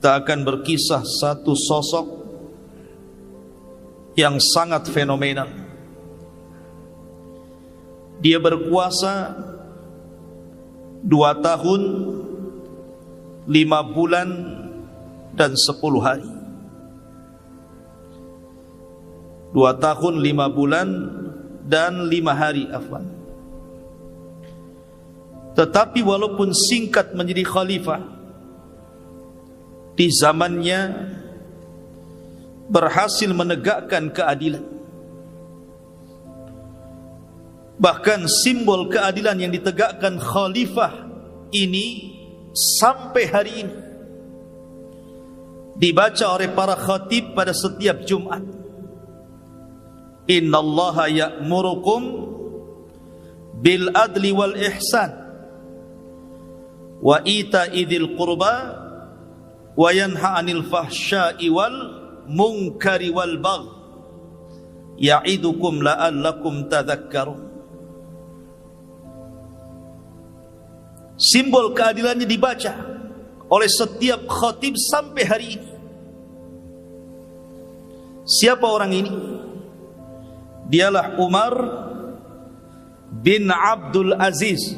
kita akan berkisah satu sosok yang sangat fenomenal. Dia berkuasa 2 tahun 5 bulan dan 10 hari. 2 tahun 5 bulan dan 5 hari, afwan. Tetapi walaupun singkat menjadi khalifah, di zamannya berhasil menegakkan keadilan. Bahkan simbol keadilan yang ditegakkan khalifah ini sampai hari ini dibaca oleh para khatib pada setiap Jumat. Innallaha ya'murukum bil adli wal ihsan wa ita'i dzil qurba wa yanha 'anil fahsya'i wal munkari wal bagh ya'idukum la'allakum tadhakkarun. Simbol keadilannya dibaca oleh setiap khatib sampai hari ini. Siapa orang ini? Dialah Umar bin Abdul Aziz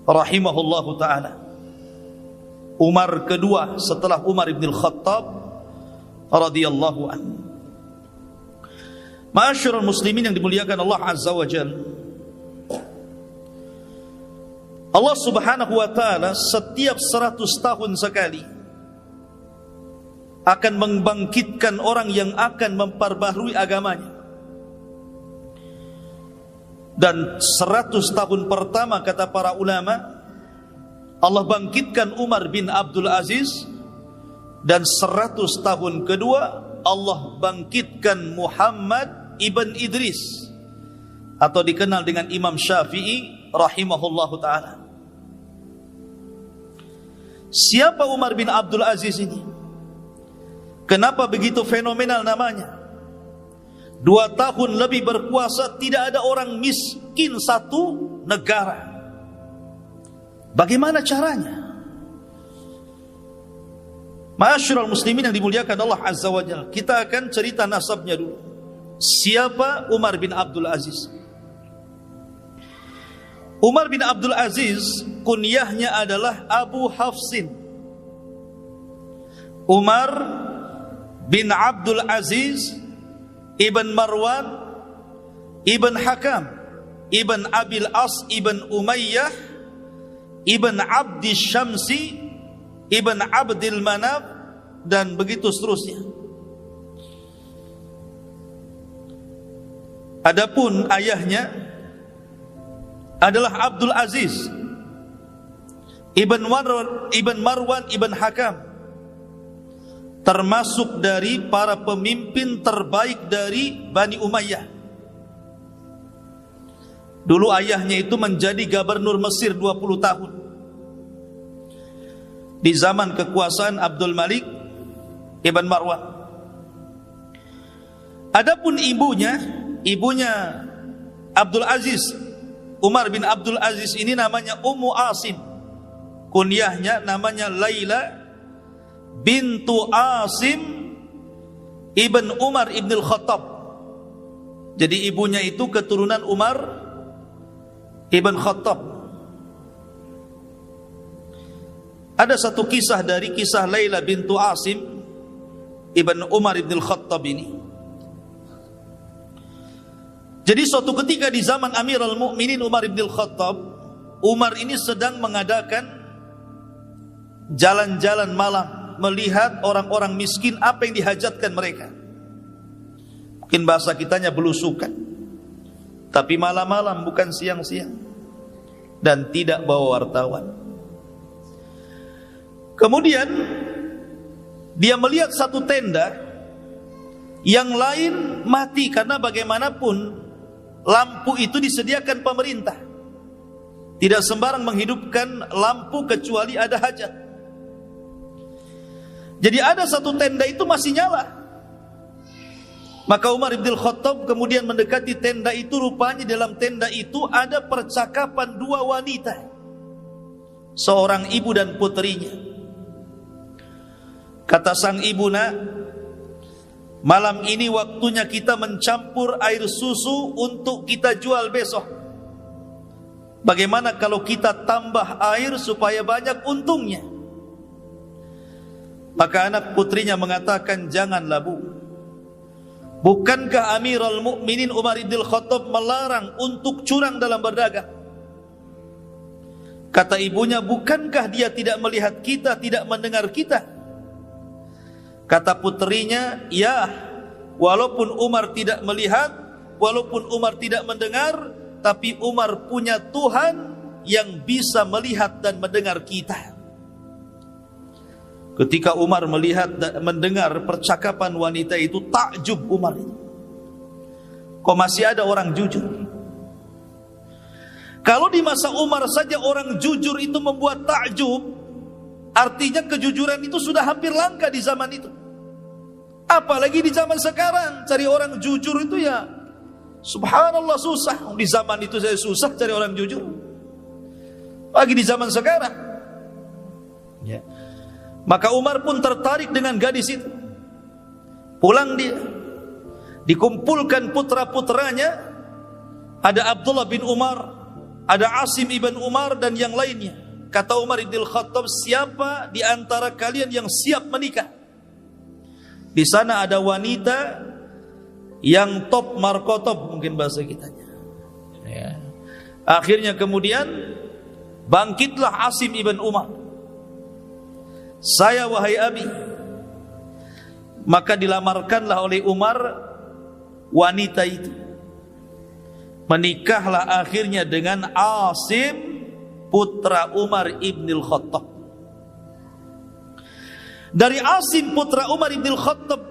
rahimahullahu ta'ala. Umar kedua setelah Umar ibn al-Khattab radhiyallahu anhu. Ma'asyiral muslimin yang dimuliakan Allah azza wa jalla, Allah subhanahu wa ta'ala setiap 100 tahun sekali akan membangkitkan orang yang akan memperbaharui agamanya. Dan 100 tahun pertama, kata para ulama, Allah bangkitkan Umar bin Abdul Aziz. Dan 100 tahun kedua Allah bangkitkan Muhammad ibn Idris, atau dikenal dengan Imam Syafi'i rahimahullahu ta'ala. Siapa Umar bin Abdul Aziz ini? Kenapa begitu fenomenal namanya? 2 tahun lebih berkuasa, tidak ada orang miskin satu negara. Bagaimana caranya? Ma'asyiral muslimin yang dimuliakan Allah azza wa jalla, kita akan cerita nasabnya dulu. Siapa Umar bin Abdul Aziz? Umar bin Abdul Aziz kunyahnya adalah Abu Hafsin. Umar bin Abdul Aziz Ibn Marwan Ibn Hakam Ibn Abil As Ibn Umayyah Ibn Abdi Syamsi Ibn Abdil Manaf, dan begitu seterusnya. Adapun ayahnya adalah Abdul Aziz Ibn Marwan Ibn Hakam, termasuk dari para pemimpin terbaik dari Bani Umayyah. Dulu ayahnya itu menjadi gubernur Mesir 20 tahun di zaman kekuasaan Abdul Malik Ibn Marwan. Adapun ibunya Abdul Aziz, Umar bin Abdul Aziz ini namanya Ummu Asim. Kunyahnya namanya Laila bintu Asim ibn Umar ibn al-Khattab. Jadi ibunya itu keturunan Umar ibn Khattab. Ada satu kisah dari kisah Laila bintu Asim ibn Umar ibn al-Khattab ini. Jadi suatu ketika di zaman Amirul Mukminin Umar ibn al-Khattab, Umar ini sedang mengadakan jalan-jalan malam, melihat orang-orang miskin apa yang dihajatkan mereka. Mungkin bahasa kitanya belusukan, tapi malam-malam bukan siang-siang, dan tidak bawa wartawan. Kemudian dia melihat satu tenda, yang lain mati, karena bagaimanapun lampu itu disediakan pemerintah. Tidak sembarang menghidupkan lampu kecuali ada hajat. Jadi ada satu tenda itu masih nyala. Maka Umar ibn Khattab kemudian mendekati tenda itu. Rupanya dalam tenda itu ada percakapan 2 wanita, seorang ibu dan putrinya. Kata sang ibu, "Nak, malam ini waktunya kita mencampur air susu untuk kita jual besok. Bagaimana kalau kita tambah air supaya banyak untungnya?" Maka anak putrinya mengatakan, "Janganlah, Bu. Bukankah Amirul Mukminin Umar bin Khattab melarang untuk curang dalam berdagang?" Kata ibunya, "Bukankah dia tidak melihat kita, tidak mendengar kita?" Kata putrinya, "Ya, walaupun Umar tidak melihat, walaupun Umar tidak mendengar, tapi Umar punya Tuhan yang bisa melihat dan mendengar kita." Ketika Umar melihat dan mendengar percakapan wanita itu, takjub Umar itu. Kok masih ada orang jujur? Kalau di masa Umar saja orang jujur itu membuat takjub, artinya kejujuran itu sudah hampir langka di zaman itu. Apalagi di zaman sekarang, cari orang jujur itu ya subhanallah susah. Di zaman itu saya susah cari orang jujur, lagi di zaman sekarang ya. Maka Umar pun tertarik dengan gadis itu. Pulang dia, dikumpulkan putra-putranya, ada Abdullah bin Umar, ada Asim ibn Umar dan yang lainnya. Kata Umar bin Khattab, "Siapa di antara kalian yang siap menikah?" Di sana ada wanita yang top markotop, mungkin bahasa kitanya ya. Akhirnya kemudian bangkitlah Asim ibn Umar, "Saya wahai abi." Maka dilamarkanlah oleh Umar wanita itu. Menikahlah akhirnya dengan Asim putra Umar ibn Khattab. Dari Asim putra Umar ibn Khattab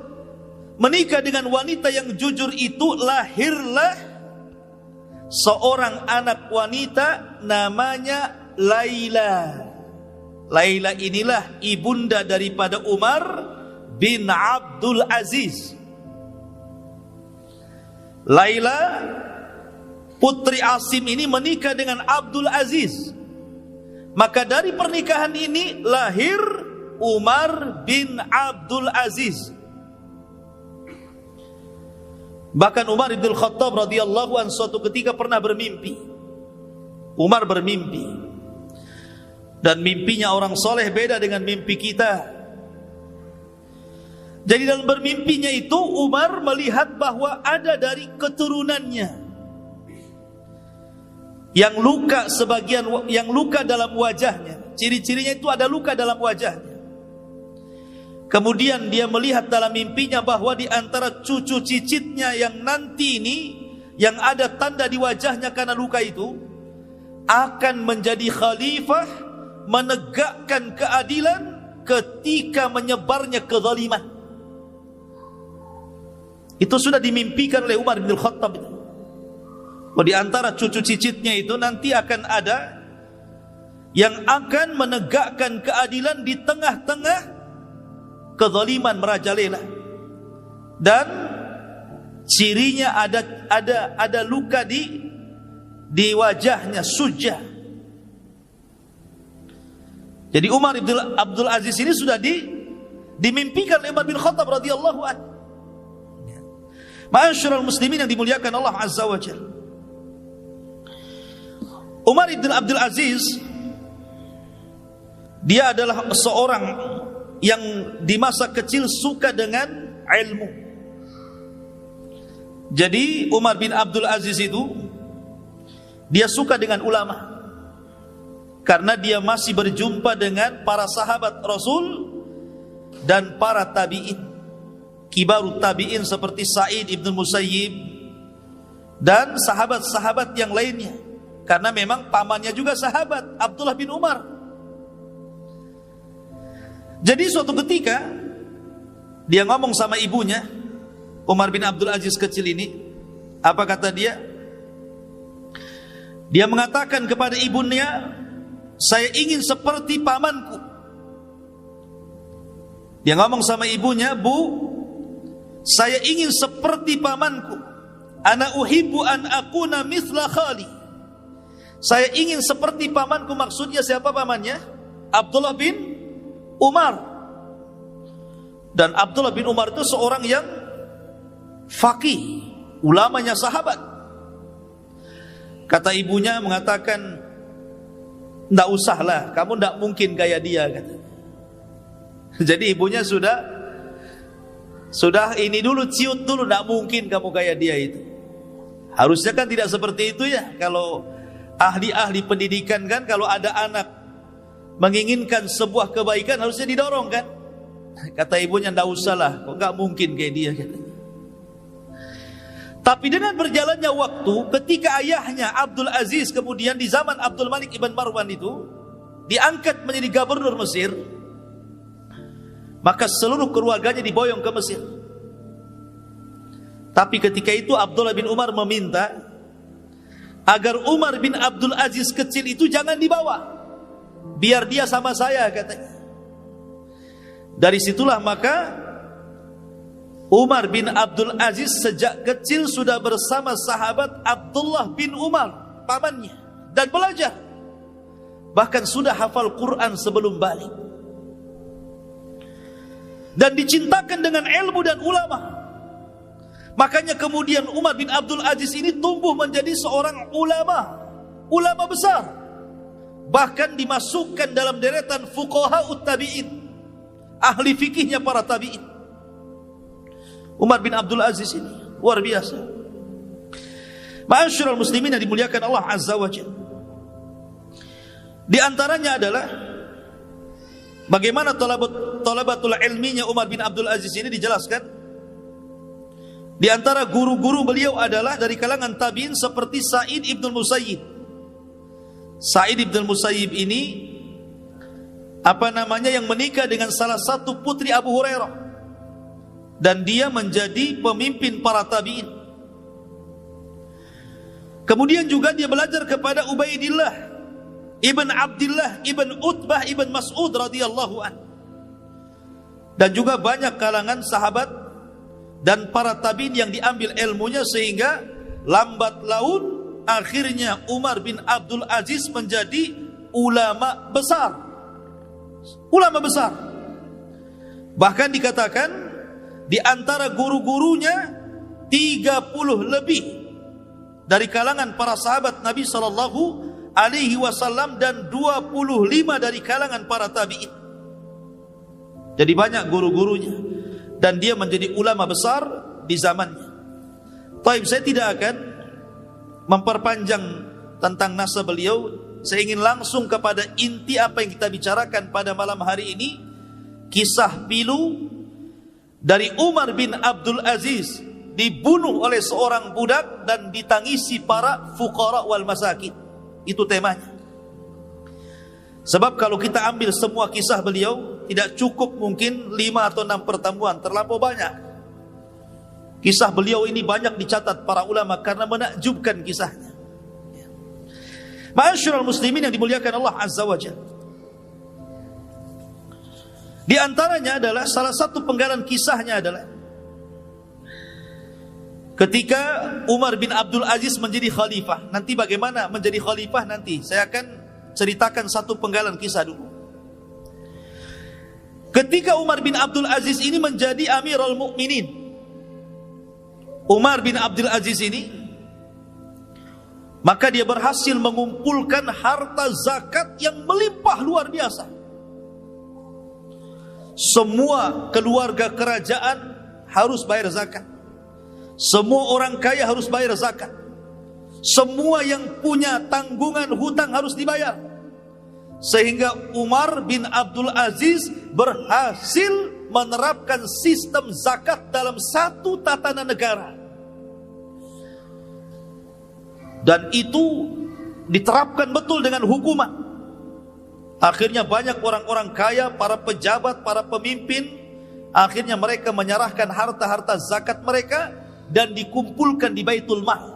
menikah dengan wanita yang jujur itu, lahirlah seorang anak wanita namanya Laila. Laila inilah ibunda daripada Umar bin Abdul Aziz. Laila putri Asim ini menikah dengan Abdul Aziz. Maka dari pernikahan ini lahir Umar bin Abdul Aziz. Bahkan Umar bin Khattab radhiyallahu anhu suatu ketika pernah bermimpi. Umar bermimpi, dan mimpinya orang soleh beda dengan mimpi kita. Jadi dalam bermimpinya itu Umar melihat bahwa ada dari keturunannya yang luka, sebagian yang luka dalam wajahnya. Ciri-cirinya itu ada luka dalam wajahnya. Kemudian dia melihat dalam mimpinya bahwa di antara cucu cicitnya yang nanti ini, yang ada tanda di wajahnya karena luka itu, akan menjadi khalifah, menegakkan keadilan ketika menyebarnya kezaliman. Itu sudah dimimpikan oleh Umar bin Khattab. Di antara cucu cicitnya itu nanti akan ada yang akan menegakkan keadilan di tengah-tengah kezaliman merajalela. Dan cirinya ada luka di wajahnya, sujah. Jadi Umar bin Abdul Aziz ini sudah dimimpikan oleh Umar bin Khattab radhiyallahu anhu. Ma'asyiral muslimin yang dimuliakan Allah Azza wa Jalla. Umar bin Abdul Aziz, dia adalah seorang yang di masa kecil suka dengan ilmu. Jadi Umar bin Abdul Aziz itu dia suka dengan ulama, karena dia masih berjumpa dengan para sahabat Rasul dan para tabi'in, kibarut tabi'in seperti Sa'id ibn Musayyib dan sahabat-sahabat yang lainnya, karena memang pamannya juga sahabat, Abdullah bin Umar. Jadi suatu ketika dia ngomong sama ibunya, Umar bin Abdul Aziz kecil ini, apa kata dia? Dia mengatakan kepada ibunya, "Saya ingin seperti pamanku." Dia ngomong sama ibunya, "Bu, saya ingin seperti pamanku. Ana uhibbu an akuna mithla khali." Saya ingin seperti pamanku. Maksudnya siapa pamannya? Abdullah bin Umar. Dan Abdullah bin Umar itu seorang yang faqih, ulamanya sahabat. Kata ibunya mengatakan, "Nggak usahlah, kamu nggak mungkin kayak dia," kata. Jadi ibunya sudah ini dulu, ciut dulu, nggak mungkin kamu kayak dia itu. Harusnya kan tidak seperti itu ya. Kalau ahli-ahli pendidikan kan, kalau ada anak menginginkan sebuah kebaikan harusnya didorong kan. Kata ibunya, "Nggak usahlah, kok nggak mungkin kayak dia," katanya. Tapi dengan berjalannya waktu, ketika ayahnya Abdul Aziz kemudian di zaman Abdul Malik ibn Marwan itu diangkat menjadi gubernur Mesir, maka seluruh keluarganya diboyong ke Mesir. Tapi ketika itu Abdullah bin Umar meminta agar Umar bin Abdul Aziz kecil itu jangan dibawa, biar dia sama saya, katanya. Dari situlah maka Umar bin Abdul Aziz sejak kecil sudah bersama sahabat Abdullah bin Umar, pamannya, dan belajar. Bahkan sudah hafal Quran sebelum balik. Dan dicintakan dengan ilmu dan ulama. Makanya kemudian Umar bin Abdul Aziz ini tumbuh menjadi seorang ulama besar. Bahkan dimasukkan dalam deretan fuqaha tabi'in, ahli fikihnya para tabi'in. Umar bin Abdul Aziz ini luar biasa. Ma'asyiral muslimin yang dimuliakan Allah Azza wa Jalla. Di antaranya adalah bagaimana talabatul ilminya Umar bin Abdul Aziz ini dijelaskan. Di antara guru-guru beliau adalah dari kalangan tabi'in seperti Sa'id ibn Musayyib. Sa'id ibn Musayyib ini yang menikah dengan salah satu putri Abu Hurairah. Dan dia menjadi pemimpin para tabi'in. Kemudian juga dia belajar kepada Ubaidillah ibn Abdullah ibn Utbah ibn Mas'ud radhiyallahu an. Dan juga banyak kalangan sahabat dan para tabi'in yang diambil ilmunya, sehingga lambat laun akhirnya Umar bin Abdul Aziz menjadi ulama besar. Ulama besar. Bahkan dikatakan di antara guru-gurunya 30 lebih dari kalangan para sahabat Nabi sallallahu alaihi wasallam dan 25 dari kalangan para tabi'in. Jadi banyak guru-gurunya dan dia menjadi ulama besar di zamannya. Taib, saya tidak akan memperpanjang tentang nasab beliau. Saya ingin langsung kepada inti apa yang kita bicarakan pada malam hari ini. Kisah pilu dari Umar bin Abdul Aziz dibunuh oleh seorang budak dan ditangisi para fuqara wal masakin. Itu temanya. Sebab kalau kita ambil semua kisah beliau, tidak cukup mungkin 5 atau 6 pertemuan, terlampau banyak. Kisah beliau ini banyak dicatat para ulama karena menakjubkan kisahnya. Ma'asyiral muslimin yang dimuliakan Allah Azza wa Jalla. Di antaranya adalah salah satu penggalan kisahnya adalah ketika Umar bin Abdul Aziz menjadi khalifah. Nanti bagaimana menjadi khalifah nanti saya akan ceritakan satu penggalan kisah dulu. Ketika Umar bin Abdul Aziz ini menjadi Amirul Mukminin, Umar bin Abdul Aziz ini, maka dia berhasil mengumpulkan harta zakat yang melimpah luar biasa. Semua keluarga kerajaan harus bayar zakat. Semua orang kaya harus bayar zakat. Semua yang punya tanggungan hutang harus dibayar. Sehingga Umar bin Abdul Aziz berhasil menerapkan sistem zakat dalam satu tatanan negara. Dan itu diterapkan betul dengan hukuman. Akhirnya banyak orang-orang kaya, para pejabat, para pemimpin, akhirnya mereka menyerahkan harta-harta zakat mereka dan dikumpulkan di Baitul Mal.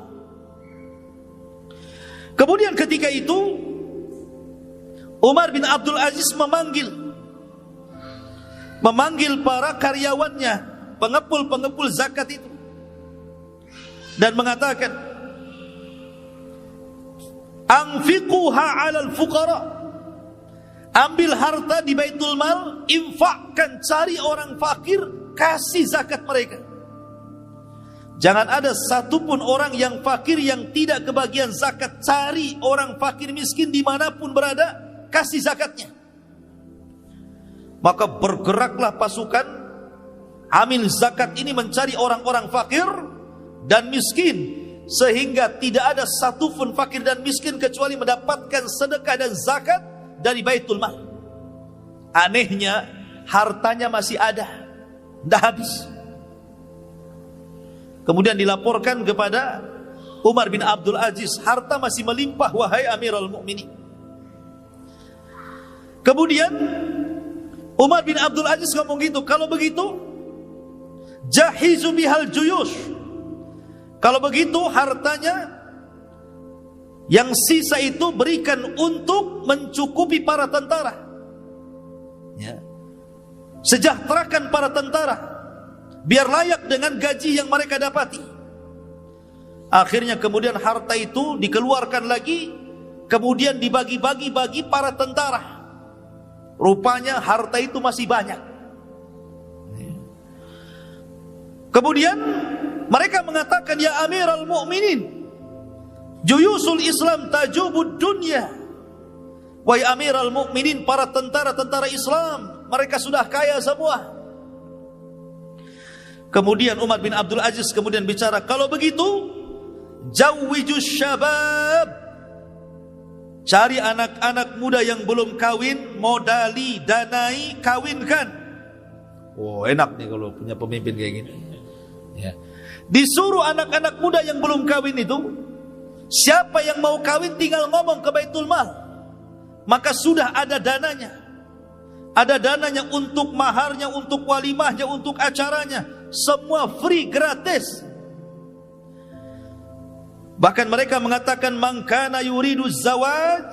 Kemudian ketika itu Umar bin Abdul Aziz memanggil para karyawannya, pengepul-pengepul zakat itu, dan mengatakan, "Anfiquha 'alal fuqara." Ambil harta di Baitul Mal, infakkan, cari orang fakir, kasih zakat mereka. Jangan ada satupun orang yang fakir yang tidak kebagian zakat. Cari orang fakir miskin dimanapun berada, kasih zakatnya. Maka bergeraklah pasukan amil zakat ini mencari orang-orang fakir dan miskin, sehingga tidak ada satupun fakir dan miskin kecuali mendapatkan sedekah dan zakat dari Baitul Mal. Anehnya, hartanya masih ada, tidak habis. Kemudian dilaporkan kepada Umar bin Abdul Aziz, harta masih melimpah wahai Amirul Mukminin. Kemudian Umar bin Abdul Aziz ngomong gitu, kalau begitu jahizu bihal juyush. Kalau begitu hartanya yang sisa itu berikan untuk mencukupi para tentara. Ya. Sejahterakan para tentara, biar layak dengan gaji yang mereka dapati. Akhirnya kemudian harta itu dikeluarkan lagi, kemudian dibagi-bagi bagi para tentara. Rupanya harta itu masih banyak. Kemudian mereka mengatakan, ya Amirul Mukminin, juyusul Islam tajubud dunya. Wahai Amirul Mukminin, para tentara-tentara Islam, mereka sudah kaya semua. Kemudian Umar bin Abdul Aziz kemudian bicara, kalau begitu jawwijus syabab, cari anak-anak muda yang belum kawin, modali, danai, kawinkan. Oh, enak nih kalau punya pemimpin kayak gini. Ya. Disuruh anak-anak muda yang belum kawin itu, siapa yang mau kawin tinggal ngomong ke Baitul Mal, maka sudah ada dananya. Ada dananya untuk maharnya, untuk walimahnya, untuk acaranya. Semua free, gratis. Bahkan mereka mengatakan, man kana yuridu zawaj,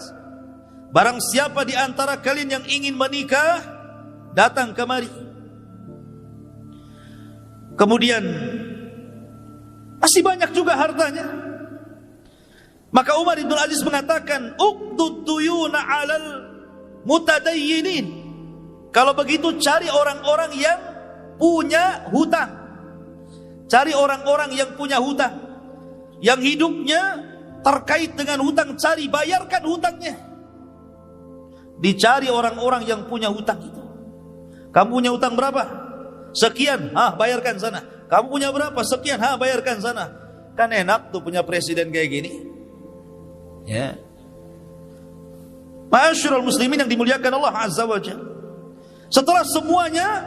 barang siapa di antara kalian yang ingin menikah, datang kemari. Kemudian masih banyak juga hartanya. Maka Umar bin Aziz mengatakan, uqdud duyuna 'alal mutadayyinin. Kalau begitu cari orang-orang yang punya hutang. Cari orang-orang yang punya hutang, yang hidupnya terkait dengan hutang, cari, bayarkan hutangnya. Dicari orang-orang yang punya hutang itu. Kamu punya hutang berapa? Sekian, bayarkan sana. Kamu punya berapa? Sekian, bayarkan sana. Kan enak tuh punya presiden kayak gini. Ya. Ma'asyiral muslimin yang dimuliakan Allah Azza wa Jalla. Setelah semuanya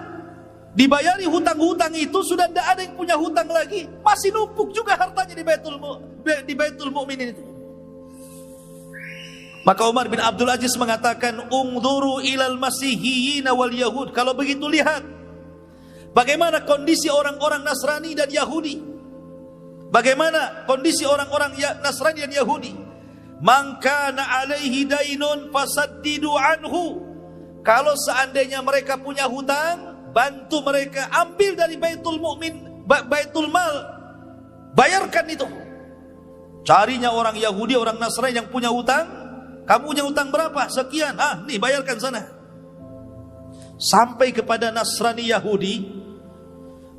dibayari hutang-hutang itu, sudah tidak ada yang punya hutang lagi. Masih numpuk juga hartanya di Baitul Mukminin itu. Maka Umar bin Abdul Aziz mengatakan, ungduru ilal masihiyina wal yahud. Kalau begitu lihat bagaimana kondisi orang-orang Nasrani dan Yahudi. Bagaimana kondisi orang-orang Nasrani dan Yahudi. Man kana alaihi dainun fasaddidu anhu. Kalau seandainya mereka punya hutang, bantu mereka, ambil dari Baitul Mal, bayarkan itu. Carinya orang Yahudi, orang Nasrani yang punya hutang. Kamu punya hutang berapa? Sekian. Nih bayarkan sana. Sampai kepada Nasrani Yahudi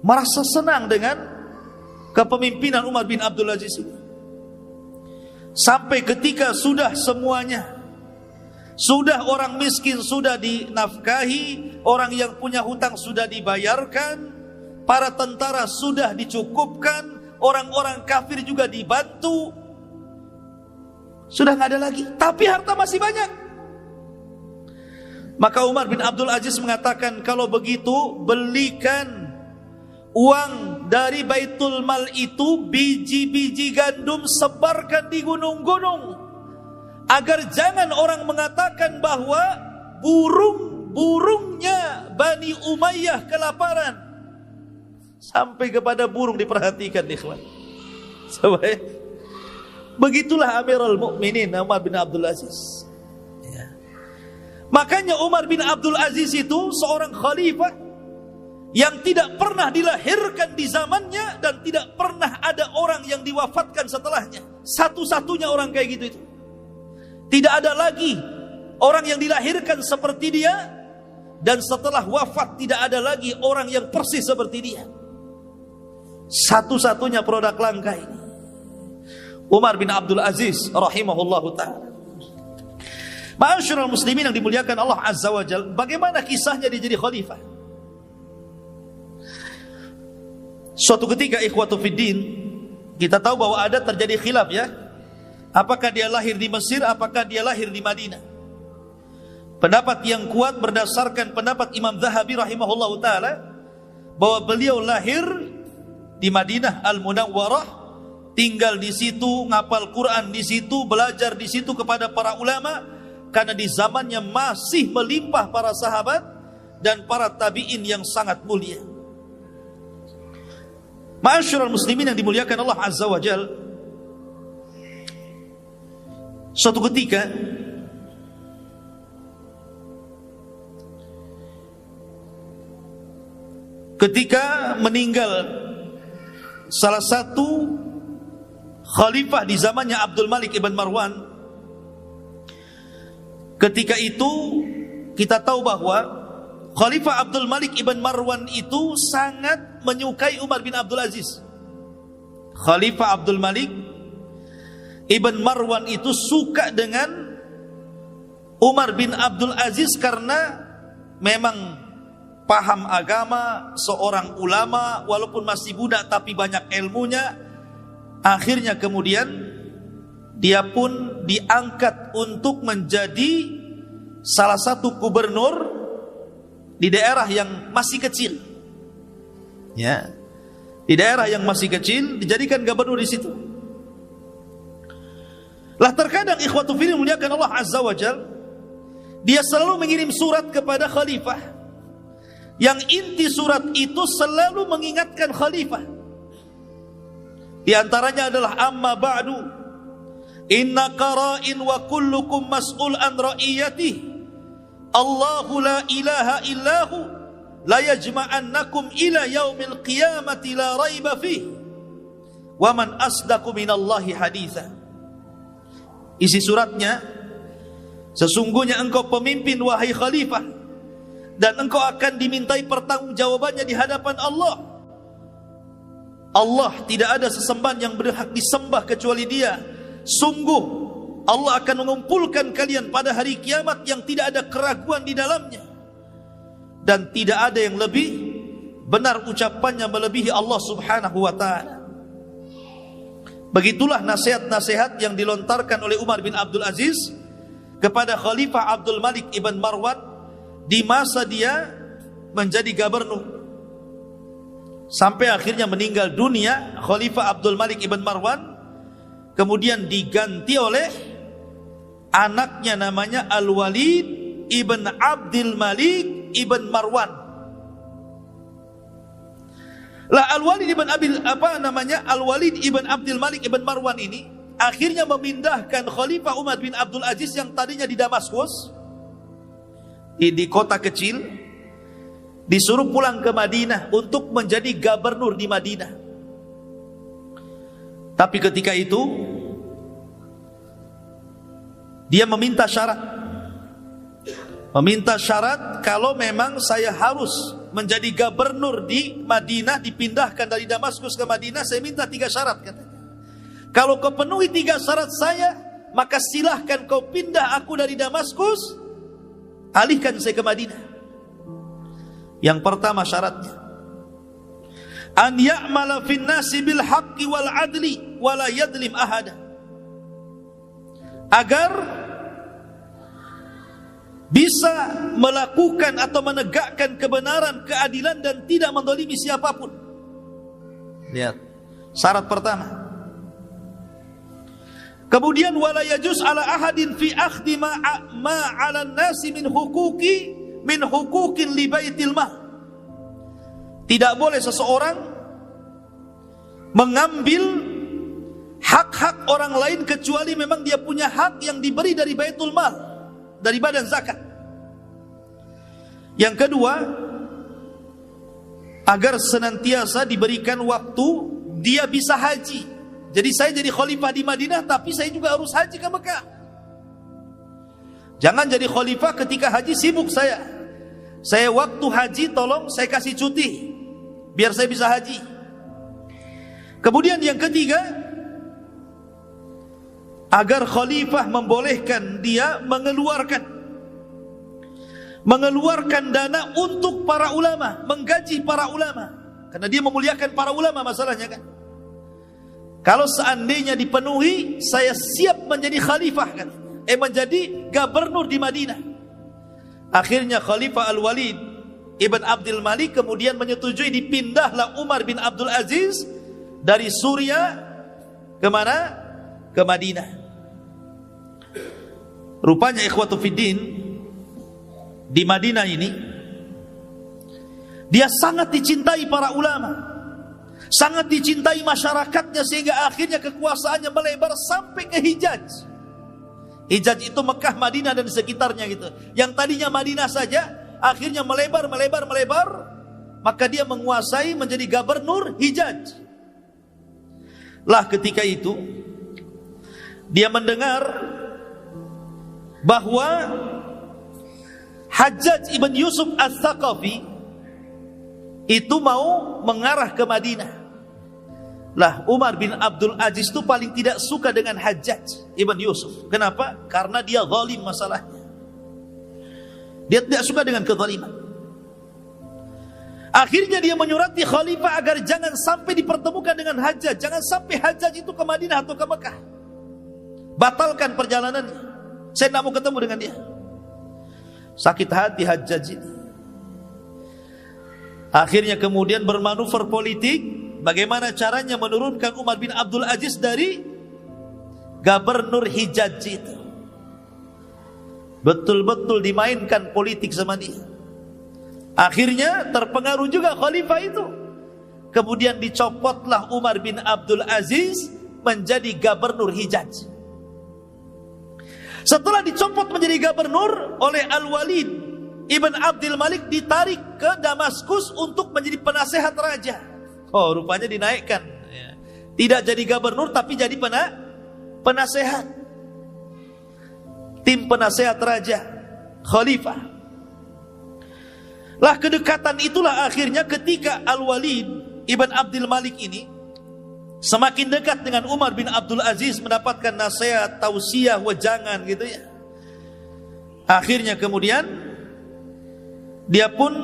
merasa senang dengan kepemimpinan Umar bin Abdul Aziz ini. Sampai ketika sudah semuanya, sudah orang miskin sudah dinafkahi, orang yang punya hutang sudah dibayarkan, para tentara sudah dicukupkan, orang-orang kafir juga dibantu, sudah nggak ada lagi, tapi harta masih banyak. Maka Umar bin Abdul Aziz mengatakan, kalau begitu belikan uang dari Baitul Mal itu, biji-biji gandum, sebarkan di gunung-gunung, agar jangan orang mengatakan bahwa burungnya Bani Umayyah kelaparan. Sampai kepada burung diperhatikan, ikhwan. Begitulah Amirul Mukminin Umar bin Abdul Aziz. Ya. Makanya Umar bin Abdul Aziz itu seorang khalifah yang tidak pernah dilahirkan di zamannya, dan tidak pernah ada orang yang diwafatkan setelahnya. Satu-satunya orang kayak gitu itu. Tidak ada lagi orang yang dilahirkan seperti dia, dan setelah wafat tidak ada lagi orang yang persis seperti dia. Satu-satunya produk langka ini Umar bin Abdul Aziz rahimahullahu ta'ala. Ma'asyiral muslimin yang dimuliakan Allah Azza wa Jalla, bagaimana kisahnya dia jadi khalifah? Suatu ketika ikhwatu fiddin, kita tahu bahwa ada terjadi khilaf ya. Apakah dia lahir di Mesir, apakah dia lahir di Madinah? Pendapat yang kuat berdasarkan pendapat Imam Zahabi rahimahullahu ta'ala, bahwa beliau lahir di Madinah Al-Munawwarah, tinggal di situ, ngapal Quran di situ, belajar di situ kepada para ulama, karena di zamannya masih melimpah para sahabat dan para tabi'in yang sangat mulia. Ma'asyiral muslimin yang dimuliakan Allah Azza wa Jalla, suatu ketika meninggal salah satu khalifah di zamannya Abdul Malik ibn Marwan, ketika itu kita tahu bahwa Khalifah Abdul Malik ibn Marwan itu sangat menyukai Umar bin Abdul Aziz. Khalifah Abdul Malik ibn Marwan itu suka dengan Umar bin Abdul Aziz karena memang paham agama, seorang ulama, walaupun masih budak tapi banyak ilmunya. Akhirnya kemudian dia pun diangkat untuk menjadi salah satu gubernur di daerah yang masih kecil. Ya. Di daerah yang masih kecil dijadikan gubernur di situ. Lah terkadang ikhwatu fillah muliakan Allah Azza wa Jalla, dia selalu mengirim surat kepada khalifah, yang inti surat itu selalu mengingatkan khalifah. Di antaranya adalah amma ba'du inna qara'in wa kullukum mas'ul an ra'iyatihi Allahu la ilaha illahu la yajma'annakum ila yaumil qiyamati la raiba fihi wa man asdaqu minallahi haditha. Isi suratnya, sesungguhnya engkau pemimpin wahai khalifah, dan engkau akan dimintai pertanggungjawabannya di hadapan Allah. Allah tidak ada sesembahan yang berhak disembah kecuali Dia. Sungguh Allah akan mengumpulkan kalian pada hari kiamat yang tidak ada keraguan di dalamnya, dan tidak ada yang lebih benar ucapannya melebihi Allah Subhanahu wa ta'ala. Begitulah nasihat-nasihat yang dilontarkan oleh Umar bin Abdul Aziz kepada Khalifah Abdul Malik ibn Marwan di masa dia menjadi gubernur, sampai akhirnya meninggal dunia Khalifah Abdul Malik ibn Marwan. Kemudian diganti oleh anaknya, namanya Al-Walid ibn Abdul Malik ibn Marwan. Lah Al-Walid ibn Al-Walid ibn Abdul Malik ibn Marwan ini akhirnya memindahkan Khalifah Umar bin Abdul Aziz yang tadinya di Damaskus, di kota kecil, disuruh pulang ke Madinah untuk menjadi gubernur di Madinah. Tapi ketika itu dia meminta syarat kalau memang saya harus menjadi gubernur di Madinah, dipindahkan dari Damaskus ke Madinah, saya minta 3 syarat katanya. Kalau kau penuhi 3 syarat saya, maka silahkan kau pindah aku dari Damaskus, alihkan saya ke Madinah. Yang pertama syaratnya, an ya'mala fin nasi bil haqqi wal adli wa la yadlim ahada. Agar bisa melakukan atau menegakkan kebenaran, keadilan, dan tidak mendolimi siapapun. Lihat, syarat pertama. Kemudian wala yajuz ala ahadin fi akhdhi ma 'ala an-nasi min huquqin li baitil mal. Tidak boleh seseorang mengambil hak-hak orang lain kecuali memang dia punya hak yang diberi dari baitul mal, dari badan zakat. Yang kedua, agar senantiasa diberikan waktu dia bisa haji. Jadi saya jadi khalifah di Madinah, tapi saya juga harus haji ke Mekah. Jangan jadi khalifah ketika haji sibuk saya. Saya waktu haji tolong saya kasih cuti biar saya bisa haji. Kemudian yang ketiga, agar khalifah membolehkan dia mengeluarkan dana untuk para ulama, menggaji para ulama, karena dia memuliakan para ulama masalahnya kan. Kalau seandainya dipenuhi, saya siap menjadi khalifah kan, menjadi gubernur di Madinah. Akhirnya Khalifah Al-Walid Ibn Abdul Malik kemudian menyetujui dipindahlah Umar bin Abdul Aziz dari Suriah ke mana? Ke Madinah. Rupanya ikhwatu fiddin, di Madinah ini dia sangat dicintai para ulama, sangat dicintai masyarakatnya, sehingga akhirnya kekuasaannya melebar sampai ke Hijaz. Hijaz itu Mekah, Madinah dan sekitarnya gitu. Yang tadinya Madinah saja akhirnya melebar. Maka dia menguasai, menjadi gubernur Hijaz. Lah ketika itu dia mendengar bahwa Hajjaj ibn Yusuf Al-Thaqafi itu mau mengarah ke Madinah. Lah Umar bin Abdul Aziz itu paling tidak suka dengan Hajjaj ibn Yusuf. Kenapa? Karena dia zalim masalahnya. Dia tidak suka dengan kezaliman. Akhirnya dia menyurati khalifah agar jangan sampai dipertemukan dengan Hajjaj. Jangan sampai Hajjaj itu ke Madinah atau ke Mekah. Batalkan perjalanannya. Saya tidak mau ketemu dengan dia. Sakit hati Hajjaj ini. Akhirnya kemudian bermanuver politik, bagaimana caranya menurunkan Umar bin Abdul Aziz dari gubernur Hijaz itu. Betul-betul dimainkan politik sama dia. Akhirnya terpengaruh juga khalifah itu. Kemudian dicopotlah Umar bin Abdul Aziz menjadi gubernur Hijaz. Setelah dicopot menjadi gubernur oleh Al-Walid Ibn Abdul Malik, ditarik ke Damaskus untuk menjadi penasehat raja. Oh, rupanya dinaikkan. Tidak jadi gubernur tapi jadi penasehat. Tim penasehat raja, khalifah. Lah kedekatan itulah akhirnya ketika Al-Walid Ibn Abdul Malik ini semakin dekat dengan Umar bin Abdul Aziz, mendapatkan nasihat, tausiah, wejangan gitu ya. Akhirnya kemudian dia pun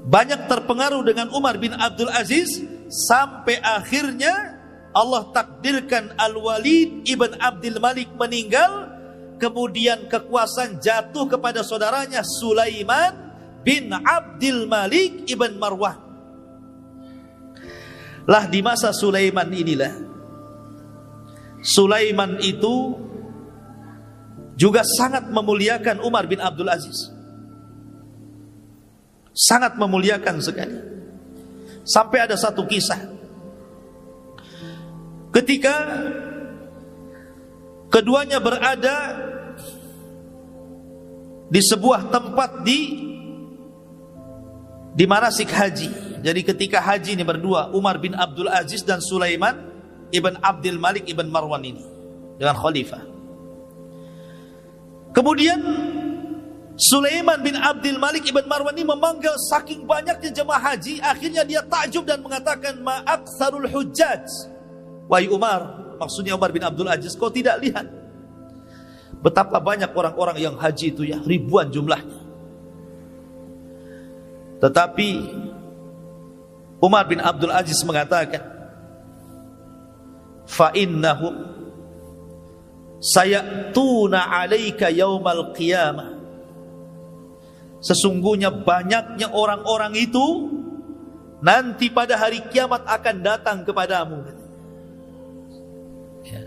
banyak terpengaruh dengan Umar bin Abdul Aziz, sampai akhirnya Allah takdirkan Al-Walid Ibn Abdul Malik meninggal. Kemudian kekuasaan jatuh kepada saudaranya Sulaiman bin Abdul Malik Ibn Marwan. Lah di masa Sulaiman inilah, Sulaiman itu juga sangat memuliakan Umar bin Abdul Aziz. Sangat memuliakan sekali. Sampai ada satu kisah. Ketika keduanya berada di sebuah tempat di manasik haji. Jadi ketika haji ini berdua, Umar bin Abdul Aziz dan Sulaiman Ibn Abdul Malik Ibn Marwan ini dengan khalifah. Kemudian Sulaiman bin Abdul Malik Ibn Marwan ini memanggil saking banyaknya jemaah haji. Akhirnya dia takjub dan mengatakan, ma aktsarul hujjaj. Wahai Umar, maksudnya Umar bin Abdul Aziz, kau tidak lihat betapa banyak orang-orang yang haji itu ya, ribuan jumlahnya. Tetapi Umar bin Abdul Aziz mengatakan, fa innahum sayatuna 'alaika yaumal qiyamah. Sesungguhnya banyaknya orang-orang itu nanti pada hari kiamat akan datang kepadamu. Ya.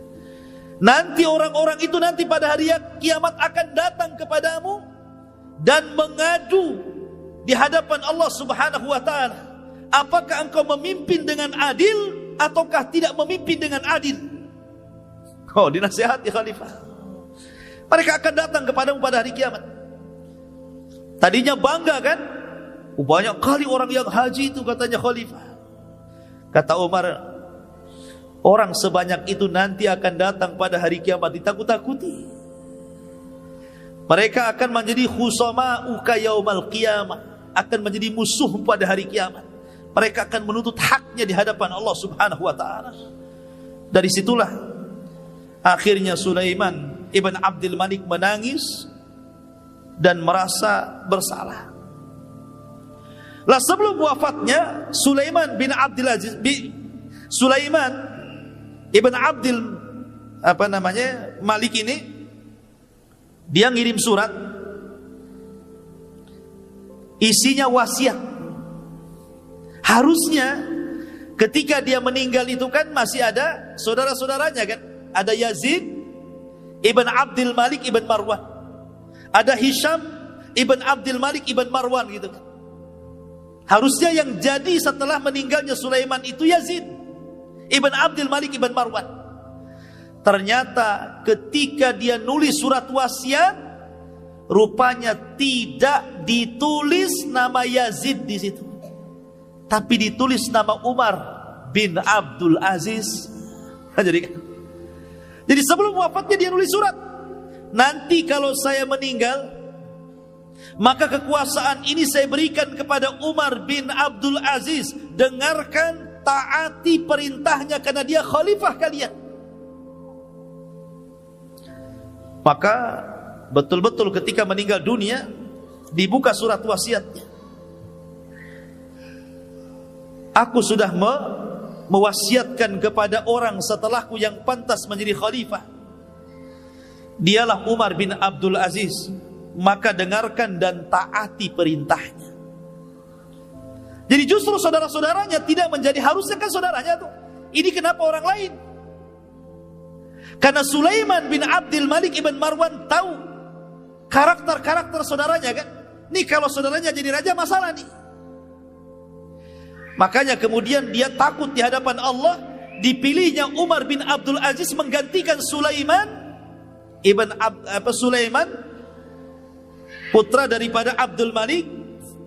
Nanti orang-orang itu nanti pada hari kiamat akan datang kepadamu dan mengadu di hadapan Allah Subhanahu wa taala, apakah engkau memimpin dengan adil ataukah tidak memimpin dengan adil? Oh, dinasihati khalifah. Mereka akan datang kepadamu pada hari kiamat. Tadinya bangga kan? Banyak kali orang yang haji itu, katanya khalifah. Kata Umar, orang sebanyak itu nanti akan datang pada hari kiamat ditakut-takuti. Mereka akan menjadi khusama'uka yaumal qiyamah, akan menjadi musuh pada hari kiamat. Mereka akan menuntut haknya di hadapan Allah Subhanahu wa taala. Dari situlah akhirnya Sulaiman ibn Abdul Malik menangis dan merasa bersalah. Lah sebelum wafatnya Sulaiman bin Abdul Aziz, Sulaiman ibn Abdul Malik ini, dia ngirim surat, isinya wasiat. Harusnya ketika dia meninggal itu kan masih ada saudara-saudaranya kan, ada Yazid ibn Abdul Malik ibn Marwan, ada Hisham ibn Abdul Malik ibn Marwan gitu kan. Harusnya yang jadi setelah meninggalnya Sulaiman itu Yazid ibn Abdul Malik ibn Marwan. Ternyata ketika dia nulis surat wasiat, rupanya tidak ditulis nama Yazid di situ, tapi ditulis nama Umar bin Abdul Aziz. Jadi sebelum wafatnya dia nulis surat, nanti kalau saya meninggal, maka kekuasaan ini saya berikan kepada Umar bin Abdul Aziz. Dengarkan, taati perintahnya karena dia khalifah kalian. Maka betul-betul ketika meninggal dunia, dibuka surat wasiatnya. Aku sudah mewasiatkan kepada orang setelahku yang pantas menjadi khalifah, dialah Umar bin Abdul Aziz. Maka dengarkan dan taati perintahnya. Jadi justru saudara-saudaranya tidak menjadi, harusnya kan saudaranya tuh. Ini kenapa orang lain? Karena Sulaiman bin Abdul Malik ibn Marwan tahu karakter-karakter saudaranya kan. Nih kalau saudaranya jadi raja masalah nih. Makanya kemudian dia takut di hadapan Allah, dipilihnya Umar bin Abdul Aziz menggantikan Sulaiman putra daripada Abdul Malik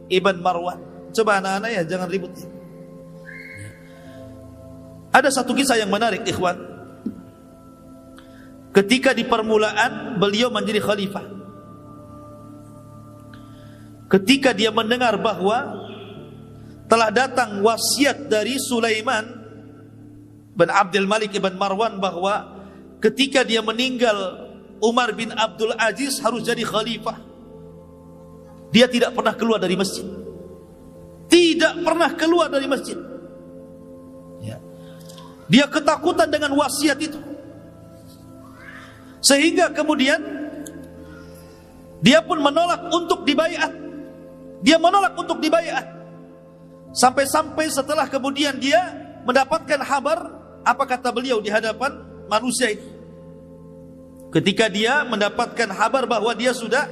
ibn Marwan. Coba anak-anak ya, jangan ribut. Ada satu kisah yang menarik ikhwan. Ketika di permulaan beliau menjadi khalifah, ketika dia mendengar bahwa telah datang wasiat dari Sulaiman bin Abdul Malik ibn Marwan bahwa ketika dia meninggal Umar bin Abdul Aziz harus jadi khalifah, dia tidak pernah keluar dari masjid. Tidak pernah keluar dari masjid. Dia ketakutan dengan wasiat itu. Sehingga kemudian dia pun menolak untuk dibaiat. Dia menolak untuk dibaiat. Sampai-sampai setelah kemudian dia mendapatkan kabar, apa kata beliau di hadapan manusia itu? Ketika dia mendapatkan kabar bahwa dia sudah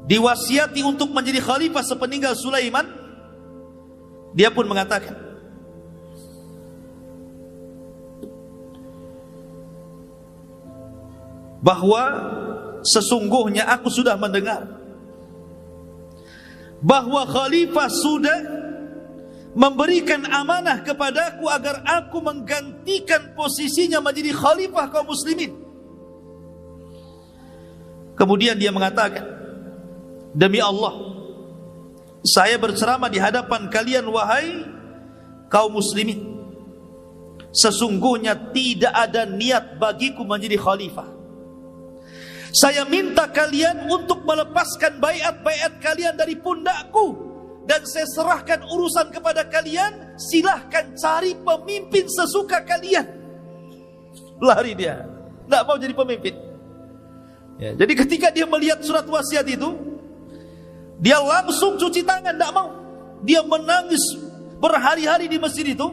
diwasiati untuk menjadi khalifah sepeninggal Sulaiman, dia pun mengatakan, bahwa sesungguhnya aku sudah mendengar bahwa khalifah sudah memberikan amanah kepadaku agar aku menggantikan posisinya menjadi khalifah kaum muslimin. Kemudian dia mengatakan, demi Allah, saya berceramah di hadapan kalian wahai kaum muslimin, sesungguhnya tidak ada niat bagiku menjadi khalifah. Saya minta kalian untuk melepaskan baiat-baiat kalian dari pundakku, dan saya serahkan urusan kepada kalian. Silahkan cari pemimpin sesuka kalian. Lari dia, tidak mau jadi pemimpin. Ya, jadi ketika dia melihat surat wasiat itu, dia langsung cuci tangan, tidak mau. Dia menangis berhari-hari di masjid itu.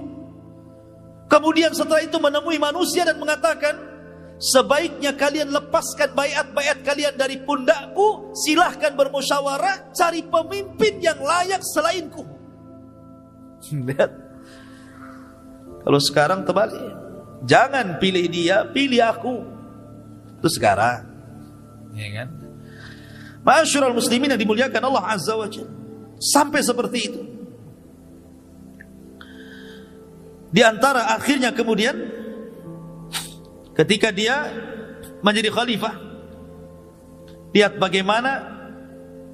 Kemudian setelah itu menemui manusia dan mengatakan, sebaiknya kalian lepaskan baiat-baiat kalian dari pundakku. Silahkan bermusyawarah, cari pemimpin yang layak selainku. Lihat. Kalau sekarang terbalik, jangan pilih dia, pilih aku. Itu sekarang, ya kan? Ma'asyiral muslimin yang dimuliakan Allah Azza wa Jalla, sampai seperti itu. Di antara akhirnya kemudian ketika dia menjadi khalifah, Lihat bagaimana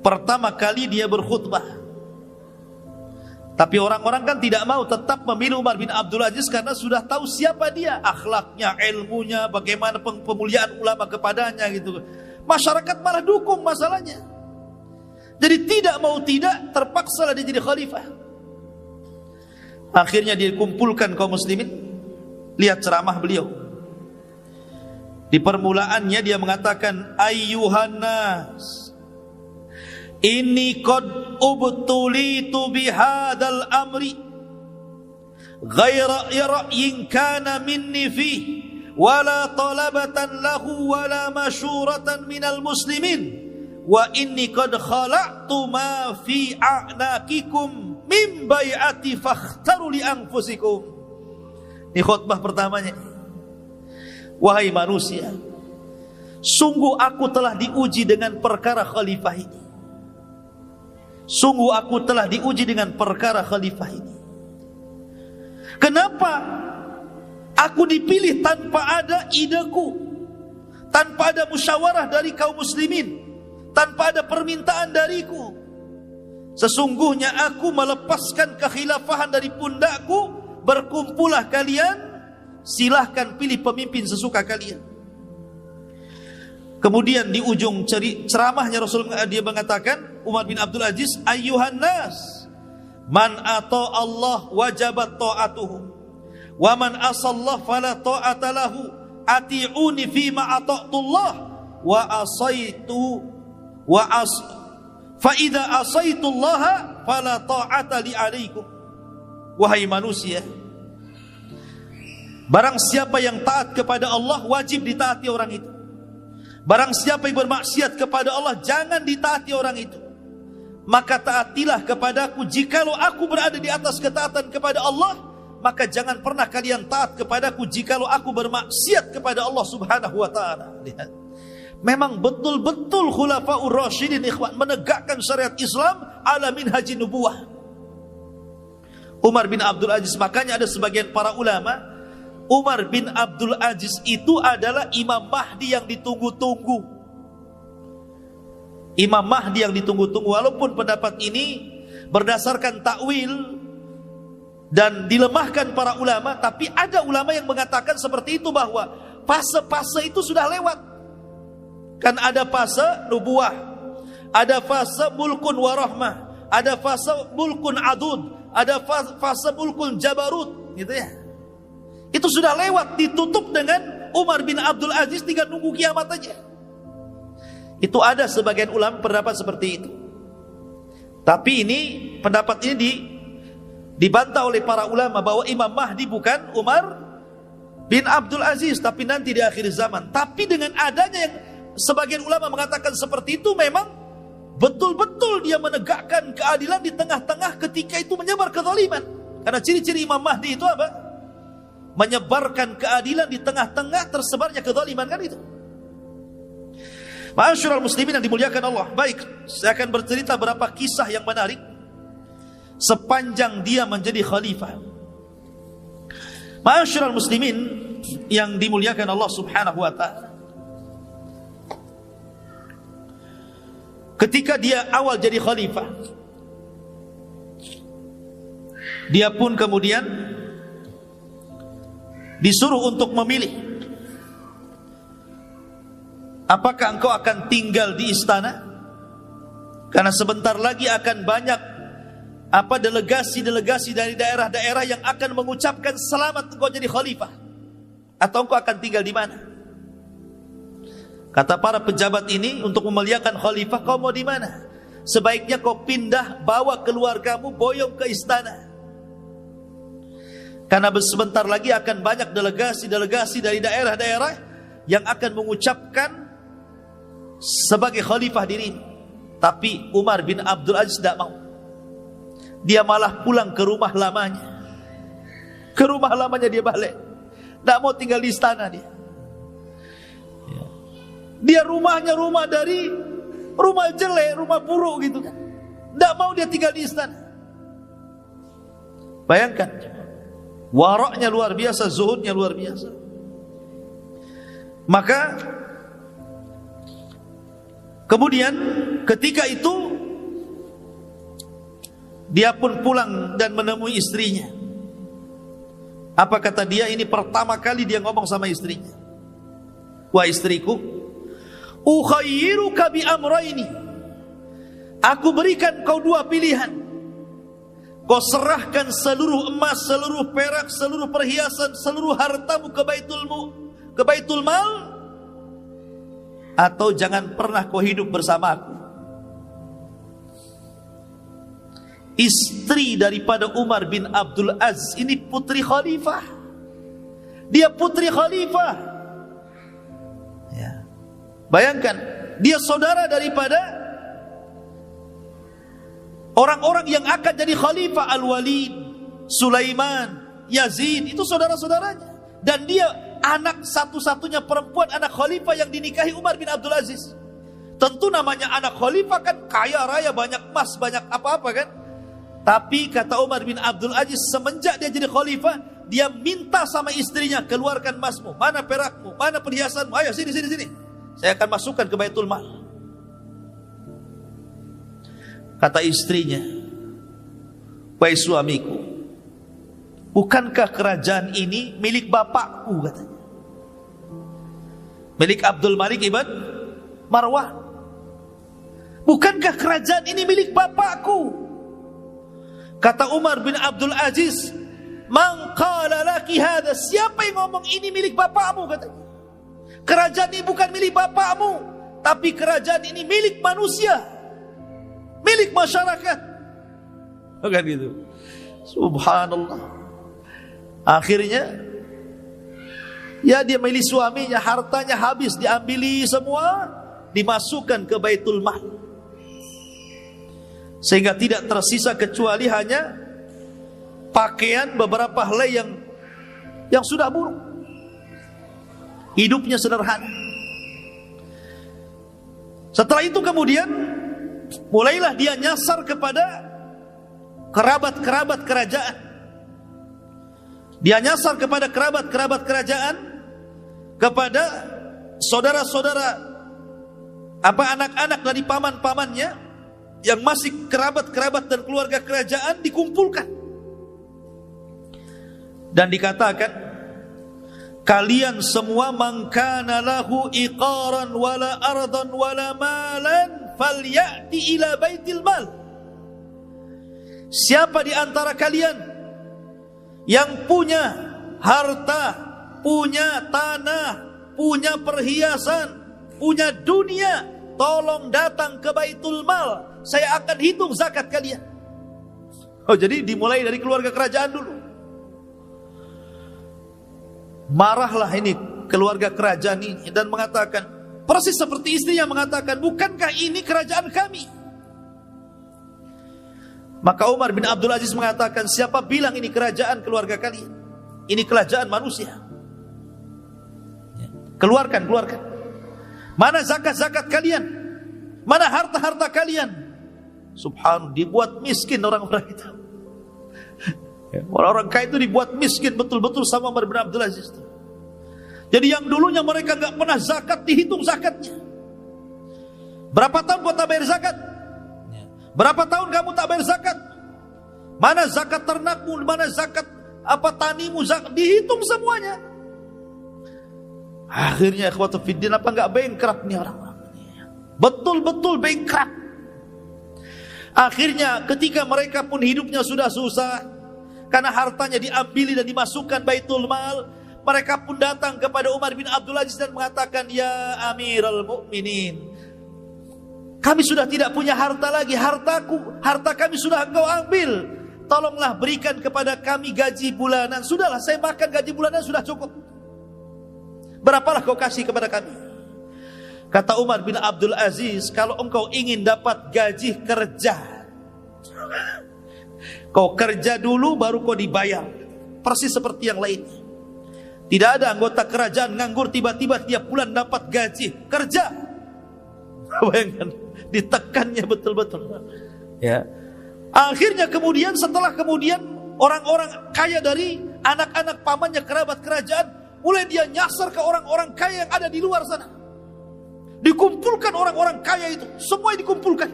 pertama kali dia berkhutbah. Tapi orang-orang kan tidak mau, tetap memilih Umar bin Abdul Aziz karena sudah tahu siapa dia, akhlaknya, ilmunya, bagaimana pemuliaan ulama kepadanya gitu. Masyarakat malah dukung masalahnya. Jadi tidak mau tidak terpaksa dia jadi khalifah. Akhirnya dikumpulkan kaum muslimin. Lihat ceramah beliau. Di permulaannya dia mengatakan, ayyuhan nas, inni qad ubtulitu bihadzal amri ghaira ra'yin kana minni fihi wala talabatan lahu wala masyuratan minal muslimin wa inni qad khala'tu ma fi a'naqikum min bai'ati fakhtaru li anfusikum. Ini khutbah pertamanya. Wahai manusia, sungguh aku telah diuji dengan perkara khalifah ini. Sungguh aku telah diuji dengan perkara khalifah ini. Kenapa aku dipilih tanpa ada ideku, tanpa ada musyawarah dari kaum muslimin, tanpa ada permintaan dariku? Sesungguhnya aku melepaskan kekhilafahan dari pundakku. Berkumpullah kalian, silahkan pilih pemimpin sesuka kalian. Kemudian di ujung ceramahnya Rasulullah dia mengatakan, Umar bin Abdul Aziz, ayyuhan nas, man ata Allah wajabat ta'atuhu wa man asallah fala ta'ata lahu, ati'uni fima ata'tullah wa asaitu wa as fa idza asaitullaha fala ta'ata li alaikum. Wahai manusia, barang siapa yang taat kepada Allah wajib ditaati orang itu. Barang siapa yang bermaksiat kepada Allah jangan ditaati orang itu. Maka taatilah kepadaku. Jikalau aku berada di atas ketaatan kepada Allah, maka jangan pernah kalian taat kepadaku jikalau aku bermaksiat kepada Allah Subhanahu wa taala. Lihat. Memang betul-betul khulafaur rasyidin ikhwan menegakkan syariat Islam ala minhajin nubuwah. Umar bin Abdul Aziz, makanya ada sebagian para ulama, Umar bin Abdul Aziz itu adalah Imam Mahdi yang ditunggu-tunggu. Imam Mahdi yang ditunggu-tunggu. Walaupun pendapat ini berdasarkan takwil dan dilemahkan para ulama, tapi ada ulama yang mengatakan seperti itu, bahwa fase-fase itu sudah lewat. Kan ada fase nubuah, ada fase mulkun warahmah, ada fase mulkun adud, ada fase mulkun jabarut, gitu ya. Itu sudah lewat, ditutup dengan Umar bin Abdul Aziz, tinggal nunggu kiamat aja. Itu ada sebagian ulama pendapat seperti itu. Tapi ini pendapat ini dibantah oleh para ulama bahwa Imam Mahdi bukan Umar bin Abdul Aziz, tapi nanti di akhir zaman. Tapi dengan adanya yang sebagian ulama mengatakan seperti itu, memang betul-betul dia menegakkan keadilan di tengah-tengah ketika itu menyebar kezaliman. Karena ciri-ciri Imam Mahdi itu apa? Menyebarkan keadilan di tengah-tengah tersebarnya kezaliman, kan itu. Ma'asyiral muslimin yang dimuliakan Allah. Baik, saya akan bercerita beberapa kisah yang menarik sepanjang dia menjadi khalifah. Ma'asyiral muslimin yang dimuliakan Allah Subhanahu wa taala. Ketika dia awal jadi khalifah, dia pun kemudian disuruh untuk memilih, apakah engkau akan tinggal di istana? Karena sebentar lagi akan banyak delegasi-delegasi dari daerah-daerah yang akan mengucapkan selamat engkau jadi khalifah. Atau engkau akan tinggal di mana? Kata para pejabat ini untuk memuliakan khalifah, kau mau di mana? Sebaiknya kau pindah, bawa keluargamu, boyong ke istana. Karena sebentar lagi akan banyak delegasi-delegasi dari daerah-daerah yang akan mengucapkan sebagai khalifah dirimu. Tapi Umar bin Abdul Aziz tidak mau. Dia malah pulang ke rumah lamanya. Ke rumah lamanya dia balik. Tidak mau tinggal di istana dia. Dia rumahnya rumah dari rumah jelek, rumah buruk gitu kan. Tidak mau dia tinggal di istana. Bayangkan, waraknya luar biasa, zuhudnya luar biasa. Maka Kemudian ketika itu dia pun pulang dan menemui istrinya. Apa kata dia? Ini pertama kali dia ngomong sama istrinya. Wah istriku, ukhayyiruka bi amrayni. Aku berikan kau dua pilihan. Kau serahkan seluruh emas, seluruh perak, seluruh perhiasan, seluruh hartamu ke Baitul Mal, atau jangan pernah kau hidup bersama aku. Istri daripada Umar bin Abdul Aziz ini putri khalifah. Dia putri khalifah. Ya. Bayangkan, dia saudara daripada orang-orang yang akan jadi khalifah. Al-Walid, Sulaiman, Yazid, itu saudara-saudaranya. Dan dia anak satu-satunya perempuan, anak khalifah yang dinikahi Umar bin Abdul Aziz. Tentu namanya anak khalifah kan kaya raya, banyak emas, banyak apa-apa kan. Tapi kata Umar bin Abdul Aziz, semenjak dia jadi khalifah, dia minta sama istrinya, keluarkan emasmu, mana perakmu, mana perhiasanmu, ayo sini, saya akan masukkan ke Baitul Mal. Kata istrinya, wahai suamiku, bukankah kerajaan ini milik bapakku, katanya, milik Abdul Malik ibn Marwan. Bukankah kerajaan ini milik bapakku? Kata Umar bin Abdul Aziz, man qala laki hadha, siapa yang ngomong ini milik bapakmu, katanya. Kerajaan ini bukan milik bapakmu, tapi kerajaan ini milik manusia, milik masyarakat. Bukan gitu. Subhanallah. Akhirnya ya dia milih suaminya, hartanya habis, diambili semua, dimasukkan ke Baitul Mal. Sehingga tidak tersisa kecuali hanya pakaian beberapa helai yang sudah buruk. Hidupnya sederhana. Setelah itu kemudian mulailah dia nyasar kepada kerabat-kerabat kerajaan. Dia nyasar kepada kerabat-kerabat kerajaan, kepada saudara-saudara, anak-anak dari paman-pamannya yang masih kerabat-kerabat dan keluarga kerajaan, dikumpulkan dan dikatakan, kalian semua man kana lahu iqaran wala ardan wala malan falyati ila Baitul Mal. Siapa di antara kalian yang punya harta, punya tanah, punya perhiasan, punya dunia, tolong datang ke Baitul Mal, saya akan hitung zakat kalian. Oh, jadi dimulai dari keluarga kerajaan dulu. Marahlah ini keluarga kerajaan ini dan mengatakan, persis seperti istrinya mengatakan, bukankah ini kerajaan kami? Maka Umar bin Abdul Aziz mengatakan, siapa bilang ini kerajaan keluarga kalian? Ini kerajaan manusia. Keluarkan. Mana zakat-zakat kalian? Mana harta-harta kalian? Subhanallah, dibuat miskin orang-orang itu. Orang-orang kaya itu dibuat miskin betul-betul sama Umar bin Abdul Aziz. Jadi yang dulunya mereka gak pernah zakat, dihitung zakatnya. Berapa tahun kau tak bayar zakat? Berapa tahun kamu tak bayar zakat? Mana zakat ternakmu, mana zakat tanimu, dihitung semuanya. Akhirnya ikhwatu fiddin, apa gak bankrupt nih orang-orang? Betul-betul bankrupt. Akhirnya ketika mereka pun hidupnya sudah susah, karena hartanya diambil dan dimasukkan Baitul Mal, mereka pun datang kepada Umar bin Abdul Aziz dan mengatakan, ya Amirul Mukminin, kami sudah tidak punya harta lagi, harta kami sudah engkau ambil, tolonglah berikan kepada kami gaji bulanan. Sudahlah, saya makan gaji bulanan sudah cukup, berapalah kau kasih kepada kami? Kata Umar bin Abdul Aziz, kalau engkau ingin dapat gaji kerja, kau kerja dulu baru kau dibayar. Persis seperti yang lainnya. Tidak ada anggota kerajaan nganggur tiba-tiba tiap bulan dapat gaji. Kerja. Bayangkan, ditekannya betul-betul. Ya. Akhirnya kemudian, setelah kemudian orang-orang kaya dari anak-anak pamannya, kerabat kerajaan, mulai dia nyasar ke orang-orang kaya yang ada di luar sana. Dikumpulkan orang-orang kaya itu, semua dikumpulkan.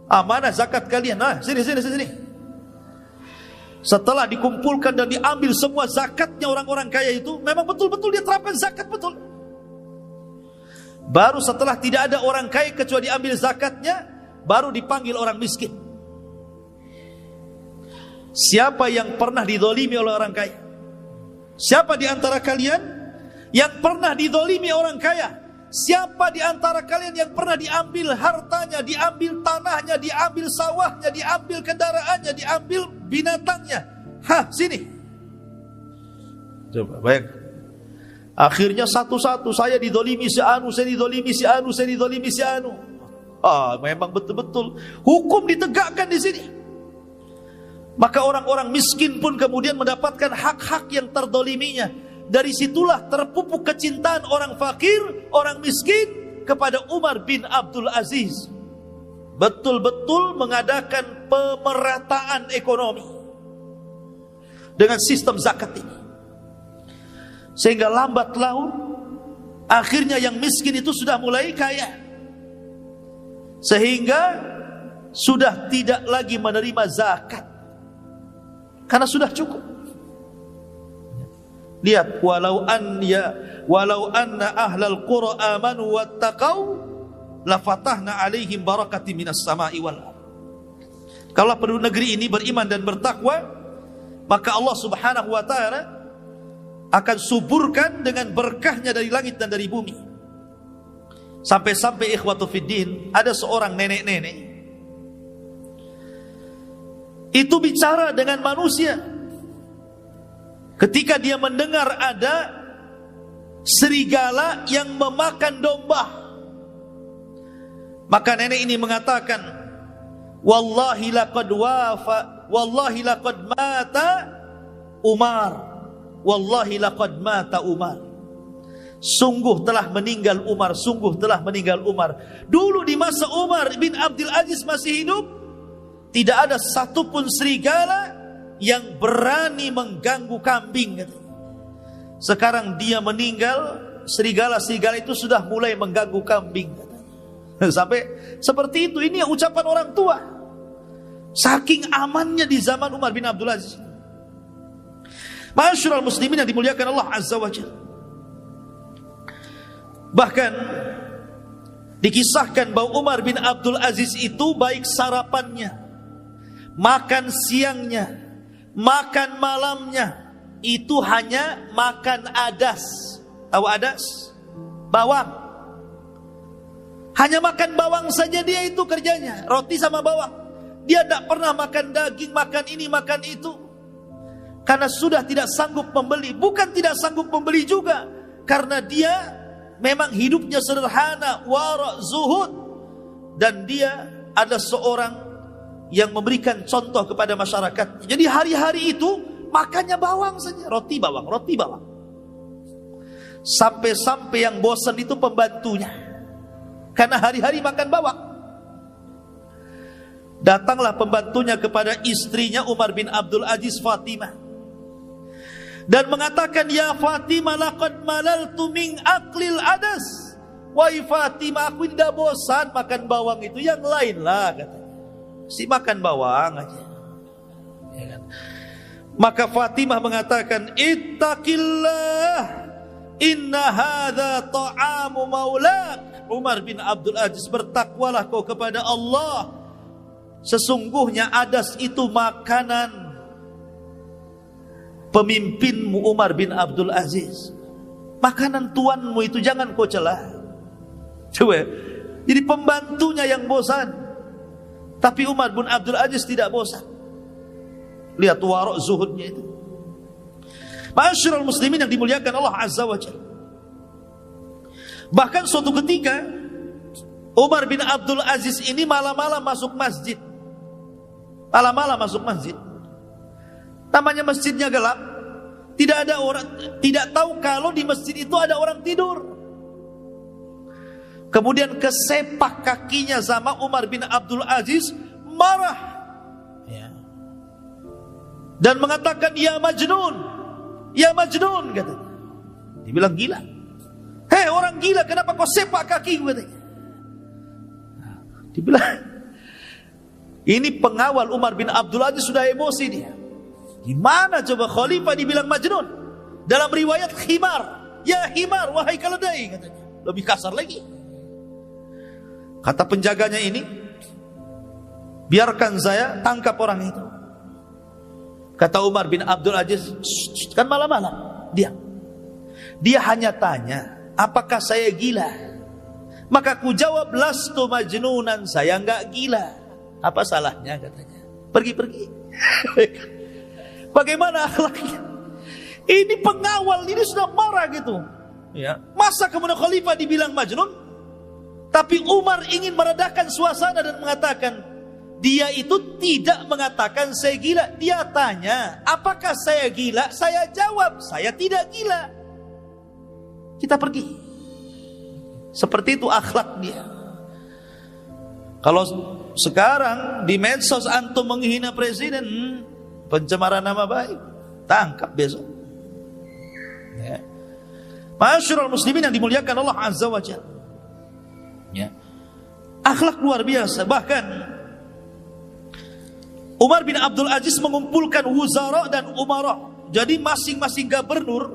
Mana zakat kalian? Nah, sini. Setelah dikumpulkan dan diambil semua zakatnya orang-orang kaya itu, memang betul-betul dia terapkan zakat betul. Baru setelah tidak ada orang kaya kecuali diambil zakatnya, baru dipanggil orang miskin. Siapa yang pernah dizalimi oleh orang kaya? Siapa di antara kalian yang pernah dizalimi orang kaya? Siapa di antara kalian yang pernah diambil hartanya, diambil tanahnya, diambil sawahnya, diambil kendaraannya, diambil binatangnya? Sini. Coba bayangkan. Akhirnya satu-satu, saya dizalimi si anu, saya dizalimi si anu, saya dizalimi si anu. Memang betul-betul hukum ditegakkan di sini. Maka orang-orang miskin pun kemudian mendapatkan hak-hak yang terdoliminya. Dari situlah terpupuk kecintaan orang fakir, orang miskin kepada Umar bin Abdul Aziz. Betul-betul mengadakan pemerataan ekonomi dengan sistem zakat ini. Sehingga lambat laun akhirnya yang miskin itu sudah mulai kaya. Sehingga sudah tidak lagi menerima zakat karena sudah cukup. Lihat, walau anna ahlal qura amanu wattaqau lafatahna alaihim barakati minas sama'i wal ardh. Kalau penduduk negeri ini beriman dan bertakwa, maka Allah Subhanahu wa taala akan suburkan dengan berkahnya dari langit dan dari bumi. Sampai-sampai ikhwatu fiddin, ada seorang nenek-nenek itu bicara dengan manusia. Ketika dia mendengar ada serigala yang memakan domba, maka nenek ini mengatakan, wallahi laqad mata Umar, wallahi laqad mata Umar. Sungguh telah meninggal Umar, sungguh telah meninggal Umar. Dulu di masa Umar bin Abdul Aziz masih hidup, tidak ada satupun serigala yang berani mengganggu kambing. Sekarang dia meninggal, serigala-serigala itu sudah mulai mengganggu kambing. Sampai seperti itu. Ini ucapan orang tua. Saking amannya di zaman Umar bin Abdul Aziz. Ma'asyiral muslimin yang dimuliakan Allah Azza wa Jalla. Bahkan dikisahkan bahwa Umar bin Abdul Aziz itu baik sarapannya, makan siangnya, makan malamnya itu hanya makan adas. Tahu adas? Bawang. Hanya makan bawang saja dia itu kerjanya, roti sama bawang. Dia tidak pernah makan daging, makan ini, makan itu. Karena sudah tidak sanggup membeli. Bukan tidak sanggup membeli juga, karena dia memang hidupnya sederhana, wara' zuhud. Dan dia ada seorang yang memberikan contoh kepada masyarakat. Jadi hari-hari itu makannya bawang saja, roti bawang, roti bawang. Sampai-sampai yang bosan itu pembantunya, karena hari-hari makan bawang. Datanglah pembantunya kepada istrinya Umar bin Abdul Aziz, Fatimah, dan mengatakan, ya Fatimah, laqad malaltu min aklil adas. Wahai Fatimah, aku tidak bosan makan bawang itu, yang lain lah katanya. Si makan bawang aja, ya kan? Maka Fatimah mengatakan, ittaqillah, inna hadza ta'amu maulak. Umar bin Abdul Aziz, bertakwalah kau kepada Allah. Sesungguhnya adas itu makanan pemimpinmu Umar bin Abdul Aziz. Makanan tuanmu itu jangan kau celah. Coba, jadi pembantunya yang bosan. Tapi Umar bin Abdul Aziz tidak bosan. Lihat wara' zuhudnya itu. Ma'asyiral muslimin yang dimuliakan Allah Azza wa Jalla. Bahkan suatu ketika Umar bin Abdul Aziz ini malam-malam masuk masjid. Malam-malam masuk masjid. Namanya masjidnya gelap. Tidak ada orang, tidak tahu kalau di masjid itu ada orang tidur. Kemudian kesepak kakinya sama Umar bin Abdul Aziz, marah, ya, dan mengatakan, ya Majnun, ya Majnun, katanya. Dibilang gila. Hei orang orang gila, kenapa kau sepak kaki?" katanya. Dibilang, ini pengawal Umar bin Abdul Aziz sudah emosi dia. Gimana coba khalifah dibilang majnun? Dalam riwayat khimar, "Ya himar, wahai keledai," katanya. Lebih kasar lagi. Kata penjaganya ini, "Biarkan saya tangkap orang itu." Kata Umar bin Abdul Aziz, kan malam-malam, dia hanya tanya, "Apakah saya gila?" Maka ku jawab, "Lastu majnunan," saya enggak gila. Apa salahnya katanya? Pergi. Bagaimana akhlaknya? Ini pengawal, ini sudah marah gitu. Ya. Masa kemudian khalifah dibilang majnun? Tapi Umar ingin meredakan suasana dan mengatakan, dia itu tidak mengatakan saya gila. Dia tanya, "Apakah saya gila?" Saya jawab, "Saya tidak gila." Kita pergi. Seperti itu akhlak dia. Kalau sekarang di medsos antum menghina presiden, pencemaran nama baik, tangkap besok. Ya. Masyarul muslimin yang dimuliakan Allah Azza wa Jalla. Ya. Akhlak luar biasa. Bahkan Umar bin Abdul Aziz mengumpulkan wuzara dan umara. Jadi masing-masing gubernur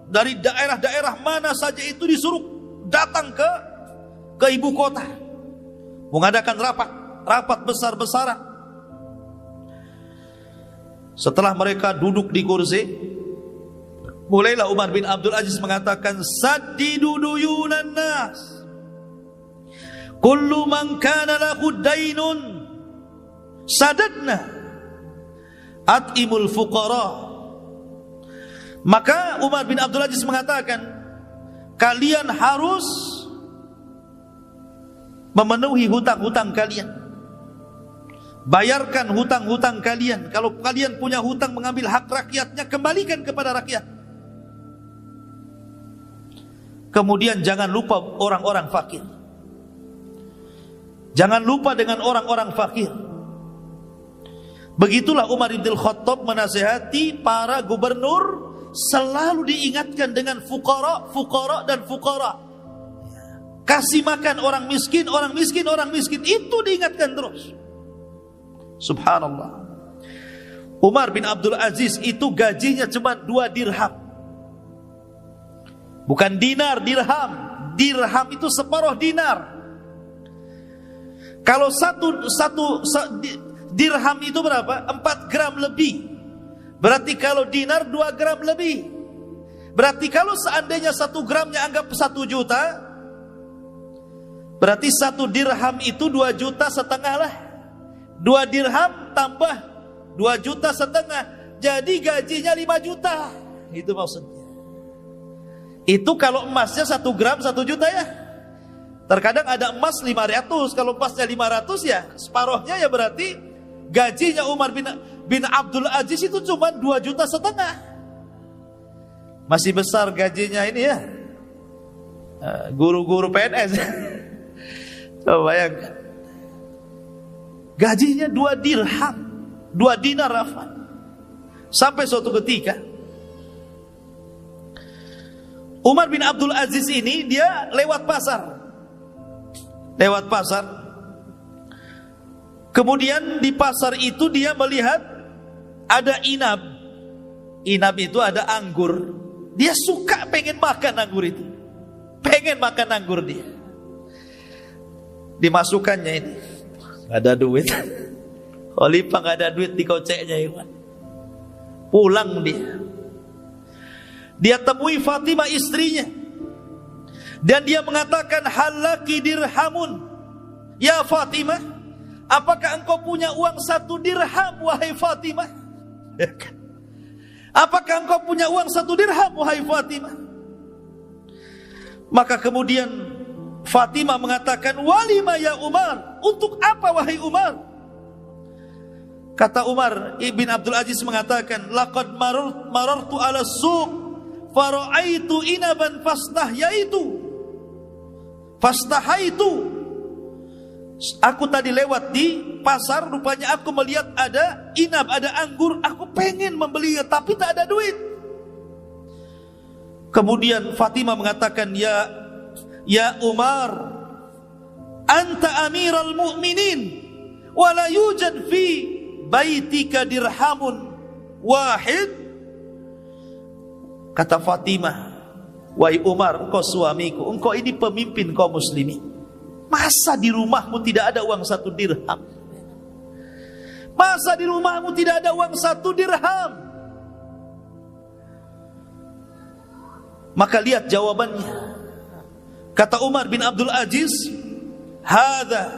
dari daerah-daerah mana saja itu disuruh datang ke ibu kota, mengadakan rapat besar-besaran. Setelah mereka duduk di kursi, mulailah Umar bin Abdul Aziz mengatakan, "Saddidu duyunan nas, kullu man kana lahu dainun sadadna, at'imul fuqara." Maka Umar bin Abdul Aziz mengatakan, kalian harus memenuhi hutang-hutang kalian. Bayarkan hutang-hutang kalian. Kalau kalian punya hutang mengambil hak rakyatnya, kembalikan kepada rakyat. Kemudian jangan lupa orang-orang fakir. Jangan lupa dengan orang-orang fakir. Begitulah Umar bin Khattab menasihati para gubernur, selalu diingatkan dengan fuqara, fuqara dan fuqara. Kasih makan orang miskin, orang miskin, orang miskin. Itu diingatkan terus. Subhanallah. Umar bin Abdul Aziz itu gajinya cuma 2 dirham. Bukan dinar, dirham. Dirham itu separuh dinar. Kalau satu dirham itu berapa? 4 gram lebih. Berarti kalau dinar 2 gram lebih. Berarti kalau seandainya 1 gramnya anggap 1 juta, berarti 1 dirham itu 2,5 juta lah. 2 dirham tambah 2,5 juta. Jadi gajinya 5 juta. Itu maksudnya. Itu kalau emasnya 1 gram 1 juta ya. Terkadang ada emas 500. Kalau emasnya 500 ya separuhnya ya, berarti gajinya Umar bin Abdul Aziz itu cuma 2,5 juta. Masih besar gajinya ini ya, guru-guru PNS. Coba bayangkan, gajinya 2 dirham, 2 dinar rafan. Sampai suatu ketika Umar bin Abdul Aziz ini dia lewat pasar. Kemudian di pasar itu dia melihat ada inab. Inab itu ada anggur. Dia suka pengen makan anggur itu. Pengen makan anggur dia. Dimasukkannya ini. Gak ada duit. Khalifah gak ada duit, dikoceknya Iwan. Pulang dia. Dia temui Fatimah istrinya. Dan dia mengatakan, halaki dirhamun. Ya Fatimah, apakah engkau punya uang 1 dirham, wahai Fatimah? Apakah engkau punya uang 1 dirham, wahai Fatimah? Maka kemudian Fatimah mengatakan, walima ya Umar, untuk apa wahai Umar? Kata Umar ibn Abdul Aziz mengatakan, laqad marartu ala suq fara'aitu inaban fastahaitu. Aku tadi lewat di pasar, rupanya aku melihat ada inab, ada anggur. Aku pengen membelinya, tapi tak ada duit. Kemudian Fatimah mengatakan, ya ya Umar, anta amiral mu'minin, wa la yujad fi baitika dirhamun wahid. Kata Fatimah, wahai Umar, engkau suamiku, engkau ini pemimpin kaum muslimin. Masa di rumahmu tidak ada uang 1 dirham? Masa di rumahmu tidak ada uang 1 dirham? Maka lihat jawabannya. Kata Umar bin Abdul Aziz, hadza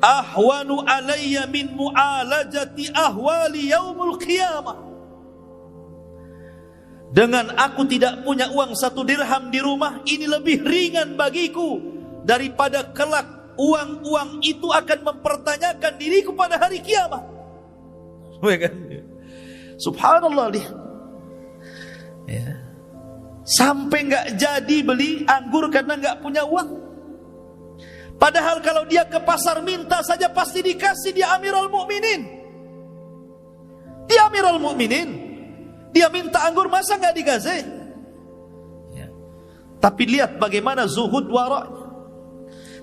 ahwanu alayya min mu'alajati ahwali yaumul qiyamah. Dengan aku tidak punya uang 1 dirham di rumah, ini lebih ringan bagiku daripada kelak uang-uang itu akan mempertanyakan diriku pada hari kiamat. Subhanallah, lihat. Ya. Sampai nggak jadi beli anggur karena nggak punya uang. Padahal kalau dia ke pasar minta saja pasti dikasih. Dia Amirul Mukminin. Dia Amirul Mukminin. Dia minta anggur masa nggak dikasih? Ya. Tapi lihat bagaimana zuhud waraknya.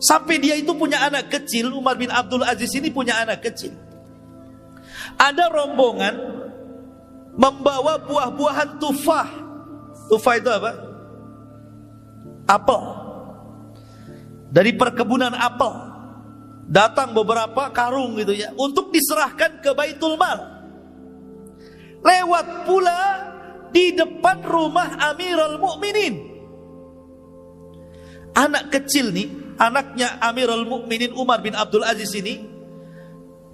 Sampai dia itu punya anak kecil. Umar bin Abdul Aziz ini punya anak kecil. Ada rombongan membawa buah-buahan tufah. Tufah itu apa? Apel. Dari perkebunan apel. Datang beberapa karung gitu ya, untuk diserahkan ke Baitul Mal. Lewat pula di depan rumah Amirul Mukminin. Anak kecil nih, anaknya Amirul Mukminin Umar bin Abdul Aziz ini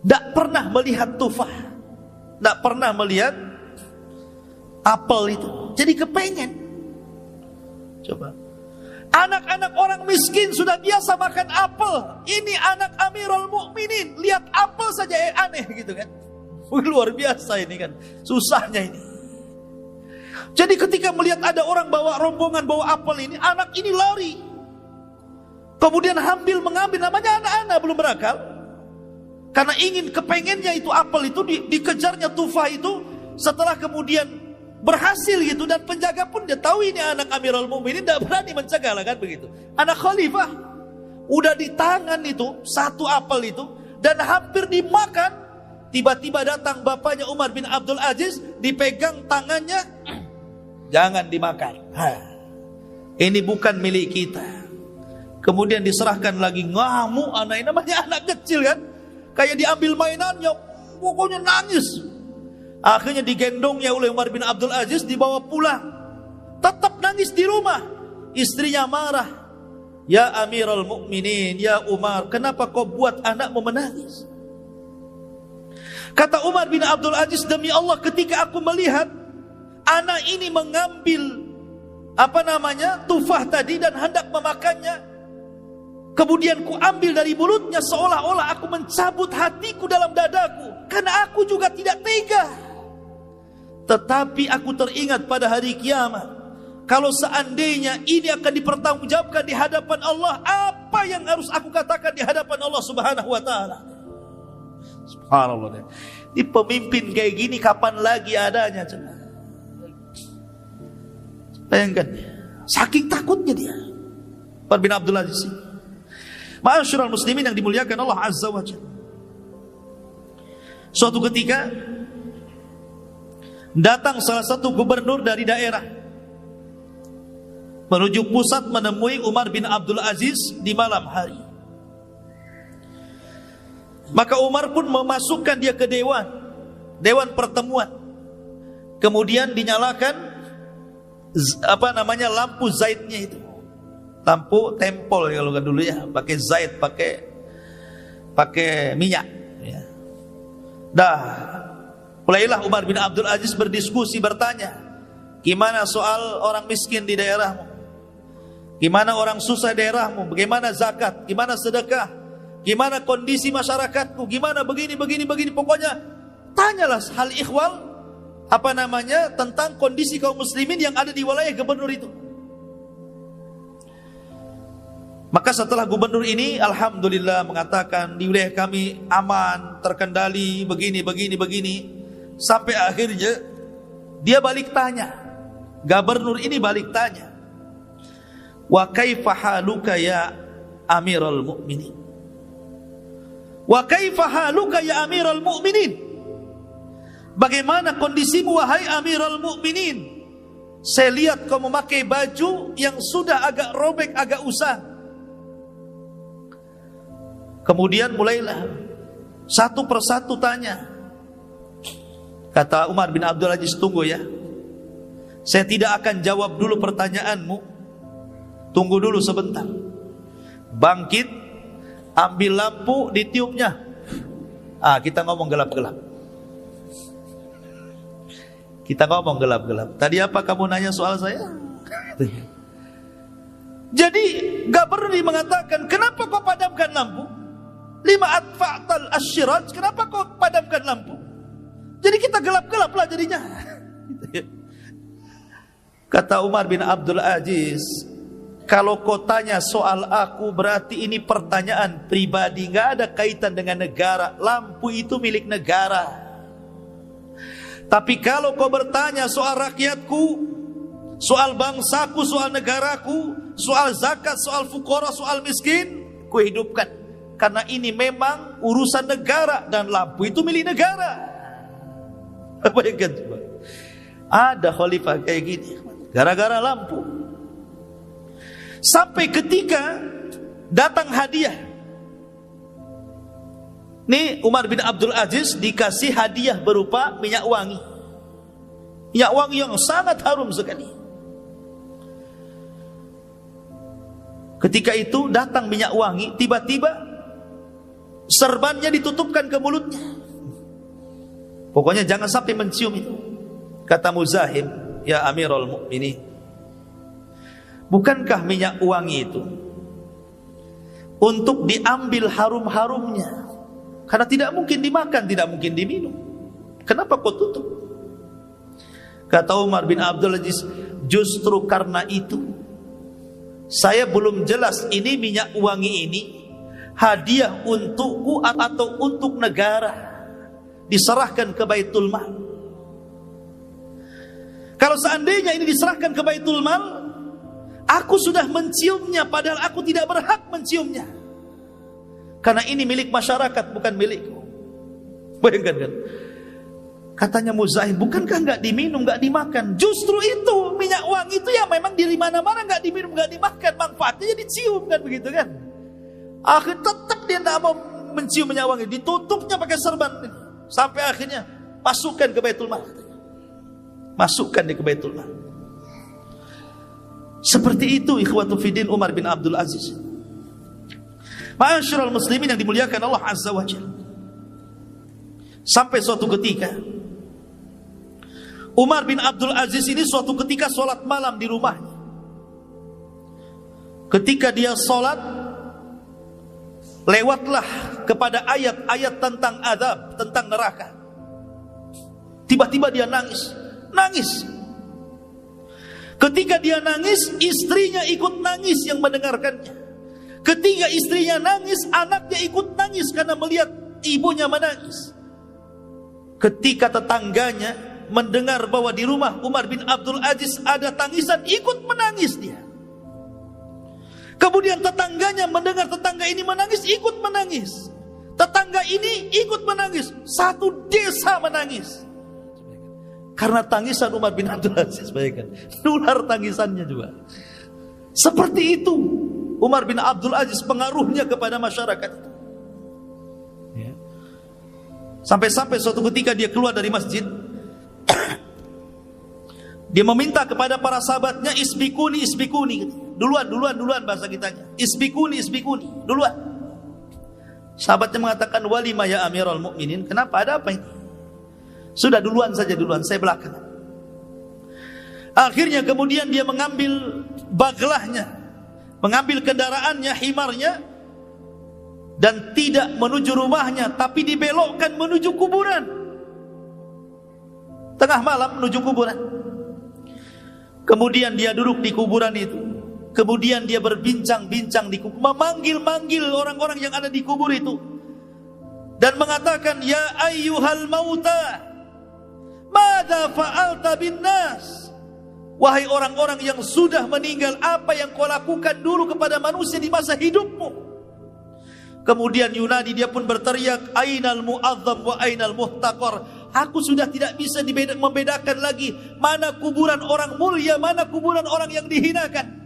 tidak pernah melihat tufah, tidak pernah melihat apel itu. Jadi kepengen. Coba, anak-anak orang miskin sudah biasa makan apel. Ini anak Amirul Mukminin, lihat apel saja aneh gitu kan. Luar biasa ini kan, susahnya ini. Jadi ketika melihat ada orang bawa rombongan bawa apel ini, anak ini lari. Kemudian mengambil, namanya anak-anak belum berakal. Karena ingin kepengennya itu apel itu, dikejarnya tufah itu. Setelah kemudian berhasil gitu, dan penjaga pun dia tahu ini anak Amirul Mukminin, tidak berani mencegah lah kan begitu. Anak khalifah udah di tangan itu 1 apel itu dan hampir dimakan. Tiba-tiba datang bapaknya Umar bin Abdul Aziz, dipegang tangannya, jangan dimakan. Ini bukan milik kita. Kemudian diserahkan lagi, ngamuk anak ini, namanya anak kecil kan. Kayak diambil mainannya, pokoknya nangis. Akhirnya digendongnya oleh Umar bin Abdul Aziz, dibawa pulang. Tetap nangis di rumah. Istrinya marah. Ya Amirul Mukminin, ya Umar, kenapa kau buat anakmu menangis? Kata Umar bin Abdul Aziz, demi Allah ketika aku melihat anak ini mengambil tufah tadi dan hendak memakannya, kemudian ku ambil dari mulutnya, seolah-olah aku mencabut hatiku dalam dadaku, karena aku juga tidak tega. Tetapi aku teringat pada hari kiamat, kalau seandainya ini akan dipertanggungjawabkan di hadapan Allah, apa yang harus aku katakan di hadapan Allah Subhanahu wa taala? Subhanallah. Ini pemimpin kayak gini kapan lagi adanya? Bayangkan, saking takutnya dia, Umar bin Abdul Aziz. Ma'asyiral muslimin yang dimuliakan Allah Azza wa Jalla. Suatu ketika datang salah satu gubernur dari daerah menuju pusat menemui Umar bin Abdul Aziz di malam hari. Maka Umar pun memasukkan dia ke dewan pertemuan. Kemudian dinyalakan lampu zaitnya itu. Lampu tempol kalau kan dulu ya, pakai zait, pakai minyak ya. Mulailah Umar bin Abdul Aziz berdiskusi, bertanya, gimana soal orang miskin di daerahmu? Gimana orang susah daerahmu? Bagaimana zakat? Gimana sedekah? Gimana kondisi masyarakatku? Gimana begini. Pokoknya tanyalah hal ikhwal tentang kondisi kaum muslimin yang ada di wilayah gubernur itu. Maka setelah gubernur ini alhamdulillah mengatakan di wilayah kami aman, terkendali, begini. Sampai akhirnya dia balik tanya. Gubernur ini balik tanya, Wa kaifa haluka ya Amirul Mukminin? Wa kaifa haluka ya Amirul Mukminin? Bagaimana kondisimu wahai Amirul Mukminin? Saya lihat kau memakai baju yang sudah agak robek, agak usang. Kemudian mulailah satu persatu tanya. Kata Umar bin Abdul Aziz, tunggu ya, saya tidak akan jawab dulu pertanyaanmu, tunggu dulu sebentar. Bangkit, ambil lampu, ditiupnya. Kita ngomong gelap-gelap. Kita ngomong gelap-gelap. Tadi apa kamu nanya soal saya? Jadi gak perlu mengatakan, kenapa kau padamkan lampu? Lima atfa'tal asyiraj, kenapa kau padamkan lampu? Jadi kita gelap-gelap lah jadinya. Kata Umar bin Abdul Aziz, kalau kau tanya soal aku, berarti ini pertanyaan pribadi, gak ada kaitan dengan negara. Lampu itu milik negara. Tapi kalau kau bertanya soal rakyatku, soal bangsaku, soal negaraku, soal zakat, soal fuqara, soal miskin, ku hidupkan. Karena ini memang urusan negara dan lampu itu milik negara. Bayangkan coba. Ada khalifah kayak gini gara-gara lampu. Sampai ketika datang hadiah. Nih Umar bin Abdul Aziz dikasih hadiah berupa minyak wangi. Minyak wangi yang sangat harum sekali. Ketika itu datang minyak wangi, tiba-tiba serbannya ditutupkan ke mulutnya. Pokoknya jangan sampai mencium itu. Kata Muzahim, ya Amirul Mukminin, bukankah minyak wangi itu untuk diambil harum-harumnya? Karena tidak mungkin dimakan, tidak mungkin diminum. Kenapa kau tutup? Kata Umar bin Abdul Aziz, justru karena itu saya belum jelas ini minyak wangi ini hadiah untukku atau untuk negara, diserahkan ke Baitul Mal. Kalau seandainya ini diserahkan ke Baitul Mal, aku sudah menciumnya padahal aku tidak berhak menciumnya. Karena ini milik masyarakat, bukan milikku. Bayangkan kan? Katanya Muzahim, bukankah enggak diminum, enggak dimakan? Justru itu minyak wangi itu ya memang di mana-mana enggak diminum, enggak dimakan, manfaatnya jadi dicium kan begitu kan? Akhirnya tetap dia enggak mau mencium minyak wangi, ditutupnya pakai serban sampai akhirnya masukkan ke Baitul Mal. Masukkan dia ke Baitul Mal. Seperti itu ikhwatu fiddin Umar bin Abdul Aziz. Ma'asyiral muslimin yang dimuliakan Allah Azza wa Jalla. Sampai suatu ketika Umar bin Abdul Aziz ini suatu ketika sholat malam di rumahnya. Ketika dia sholat, lewatlah kepada ayat-ayat tentang azab, tentang neraka. Tiba-tiba dia nangis. Ketika dia nangis, istrinya ikut nangis yang mendengarkannya. Ketika istrinya nangis, anaknya ikut nangis karena melihat ibunya menangis. Ketika tetangganya mendengar bahwa di rumah Umar bin Abdul Aziz ada tangisan, ikut menangis dia. Kemudian tetangganya mendengar tetangga ini menangis, ikut menangis. Tetangga ini ikut menangis. Satu desa menangis. Karena tangisan Umar bin Abdul Aziz, bayangkan. Nular tangisannya juga. Seperti itu Umar bin Abdul Aziz pengaruhnya kepada masyarakat. Sampai-sampai suatu ketika dia keluar dari masjid, dia meminta kepada para sahabatnya, isbikuni, duluan bahasa kitanya, isbikuni, duluan. Sahabatnya mengatakan, walima ya Amirul Mukminin, kenapa, ada apa ini? Sudah duluan saja, saya belakangan. Akhirnya kemudian dia mengambil baglahnya, mengambil kendaraannya, himarnya, dan tidak menuju rumahnya, tapi dibelokkan menuju kuburan. Tengah malam menuju kuburan. Kemudian dia duduk di kuburan itu. Kemudian dia berbincang-bincang di kubur, memanggil-manggil orang-orang yang ada di kubur itu, dan mengatakan, ya ayyuhal mauta, madza fa'alta bin nas? Wahai orang-orang yang sudah meninggal, apa yang kau lakukan dulu kepada manusia di masa hidupmu? Kemudian Yunani, dia pun berteriak, ainal mu'azzam wa ainal muhtaqar. Aku sudah tidak bisa membedakan lagi mana kuburan orang mulia, mana kuburan orang yang dihinakan.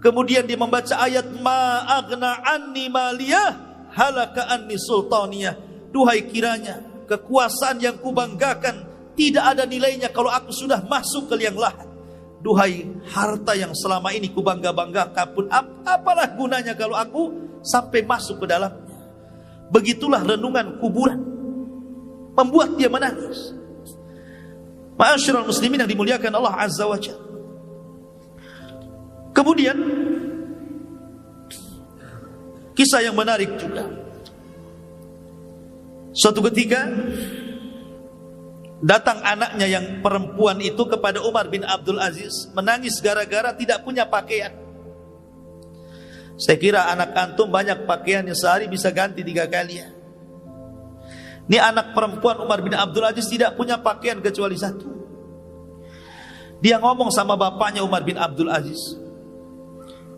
Kemudian dia membaca ayat ma aghna anni maliyah halaka anni sultaniyah. Duhai kiranya kekuasaan yang kubanggakan tidak ada nilainya kalau aku sudah masuk ke liang lahat. Duhai harta yang selama ini kubangga-banggakan pun apalah gunanya kalau aku sampai masuk ke dalamnya. Begitulah renungan kuburan membuat dia menangis. Ma'asyiral muslimin yang dimuliakan Allah Azza wa Jalla. Kemudian kisah yang menarik juga. Suatu ketika datang anaknya yang perempuan itu kepada Umar bin Abdul Aziz, menangis gara-gara tidak punya pakaian. Saya kira anak antum banyak pakaian yang sehari bisa ganti 3 kali ya. Ini anak perempuan Umar bin Abdul Aziz tidak punya pakaian kecuali 1. Dia ngomong sama bapaknya Umar bin Abdul Aziz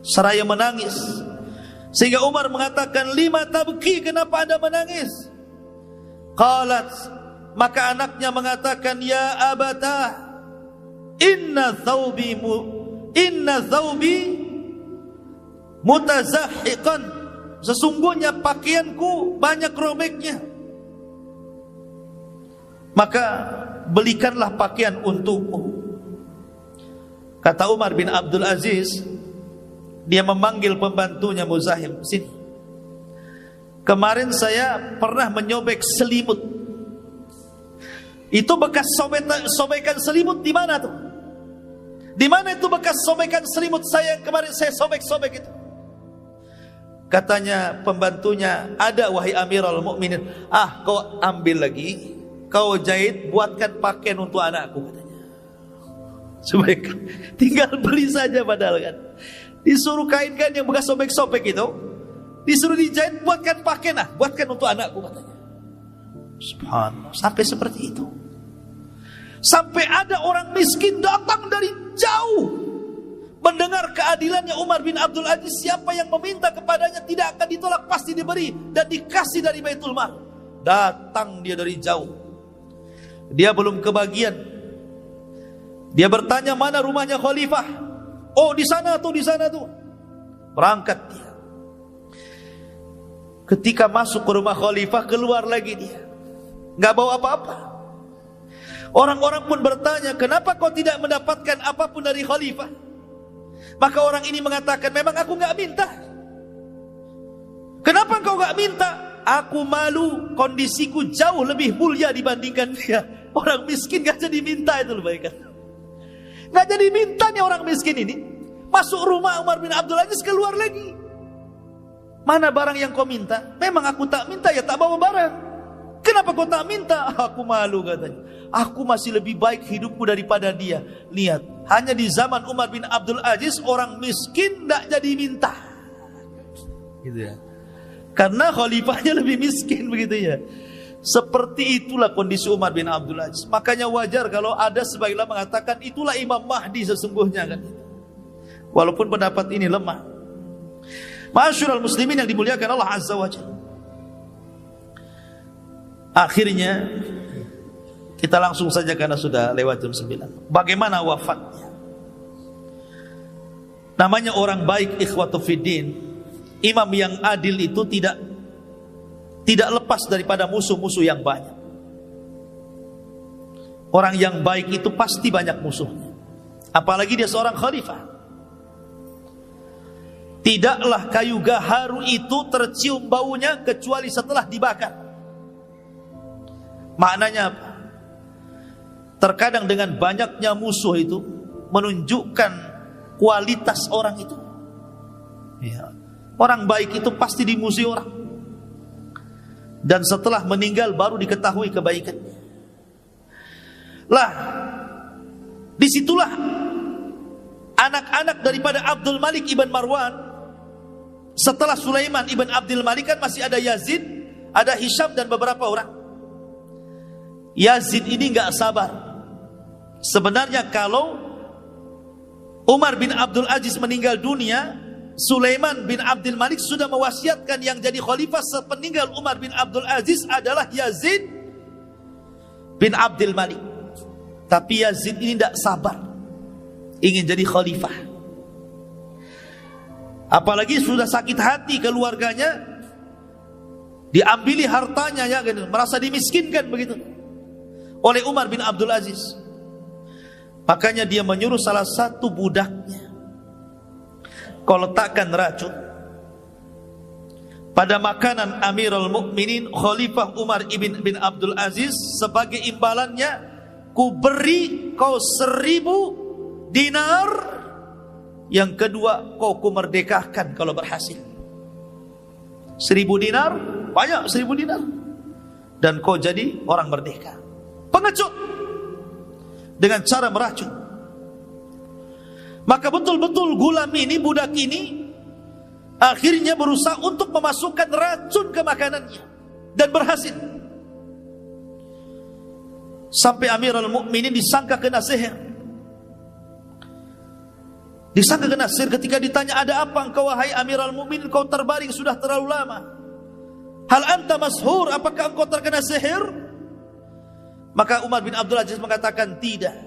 seraya menangis, sehingga Umar mengatakan, lima tabki, kenapa anda menangis? Qalat, maka anaknya mengatakan, ya abata, inna thawbi mutazahiqan, sesungguhnya pakaianku banyak robeknya, maka belikanlah pakaian untukku. Kata Umar bin Abdul Aziz, dia memanggil pembantunya Muzahim, sini, kemarin saya pernah menyobek selimut. Itu bekas sobekan selimut di mana tuh? Di mana itu bekas sobekan selimut saya yang kemarin saya sobek-sobek itu? Katanya pembantunya, ada wahai Amirul Mukminin. Ah, kau ambil lagi, kau jahit, buatkan pakaian untuk anakku, katanya. Sobek, tinggal beli saja padahal kan. Disuruh kainkan yang bekas sobek-sobek itu, disuruh dijahit, buatkan pakaian, buatkan untuk anakku, katanya. Subhanallah, sampai seperti itu. Sampai ada orang miskin datang dari jauh mendengar keadilannya Umar bin Abdul Aziz. Siapa yang meminta kepadanya tidak akan ditolak, pasti diberi dan dikasih dari Baitul Mal. Datang dia dari jauh, dia belum kebagian. Dia bertanya, mana rumahnya khalifah? Oh, di sana tuh, di sana tuh. Berangkat dia. Ketika masuk ke rumah khalifah, keluar lagi dia, nggak bawa apa-apa. Orang-orang pun bertanya, kenapa kau tidak mendapatkan apapun dari khalifah? Maka orang ini mengatakan, memang aku nggak minta. Kenapa kau nggak minta? Aku malu, kondisiku jauh lebih mulia dibandingkan dia. Orang miskin gak jadi minta, itu lebih baik. Nggak jadi minta nih orang miskin ini. Masuk rumah Umar bin Abdul Aziz, keluar lagi. Mana barang yang kau minta? Memang aku tak minta, ya tak bawa barang. Kenapa kau tak minta? Aku malu, katanya. Aku masih lebih baik hidupku daripada dia. Lihat, hanya di zaman Umar bin Abdul Aziz orang miskin tidak jadi minta. Gitu ya. Karena khalifahnya lebih miskin, begitu ya. Seperti itulah kondisi Umar bin Abdul Aziz. Makanya wajar kalau ada sebagian mengatakan itulah Imam Mahdi sesungguhnya, kan. Walaupun pendapat ini lemah. Ma'asyiral muslimin yang dimuliakan Allah Azza wa Jalla. Akhirnya kita langsung saja karena sudah lewat jam 9. Bagaimana wafatnya? Namanya orang baik, ikhwatu fiddin. Imam yang adil itu tidak lepas daripada musuh-musuh yang banyak. Orang yang baik itu pasti banyak musuhnya. Apalagi dia seorang khalifah. Tidaklah kayu gaharu itu tercium baunya kecuali setelah dibakar. Maknanya apa? Terkadang dengan banyaknya musuh itu menunjukkan kualitas orang itu. Ya. Orang baik itu pasti dimusuhi orang. Dan setelah meninggal baru diketahui kebaikannya. Lah, disitulah anak-anak daripada Abdul Malik ibn Marwan. Setelah Sulaiman ibn Abdul Malik kan masih ada Yazid, ada Hisham dan beberapa orang. Yazid ini gak sabar. Sebenarnya kalau Umar bin Abdul Aziz meninggal dunia, Sulaiman bin Abdul Malik sudah mewasiatkan yang jadi khalifah sepeninggal Umar bin Abdul Aziz adalah Yazid bin Abdul Malik. Tapi Yazid ini tidak sabar, ingin jadi khalifah. Apalagi sudah sakit hati keluarganya, diambili hartanya, ya, merasa dimiskinkan begitu oleh Umar bin Abdul Aziz. Makanya dia menyuruh salah satu budaknya, kau letakkan racun pada makanan Amirul Mukminin Khalifah Umar bin Abdul Aziz. Sebagai imbalannya, ku beri kau 1000 dinar. Yang kedua, kau ku merdekakan kalau berhasil. 1000 dinar, banyak 1000 dinar. Dan kau jadi orang merdeka. Pengecut dengan cara meracun. Maka betul-betul gulam ini, budak ini, akhirnya berusaha untuk memasukkan racun ke makanannya, dan berhasil. Sampai Amirul Mukminin disangka kena sihir. Disangka kena sihir. Ketika ditanya, ada apa engkau wahai Amirul Mukminin, kau terbaring sudah terlalu lama. Hal anta mashur, apakah engkau terkena sihir? Maka Umar bin Abdul Aziz mengatakan, tidak.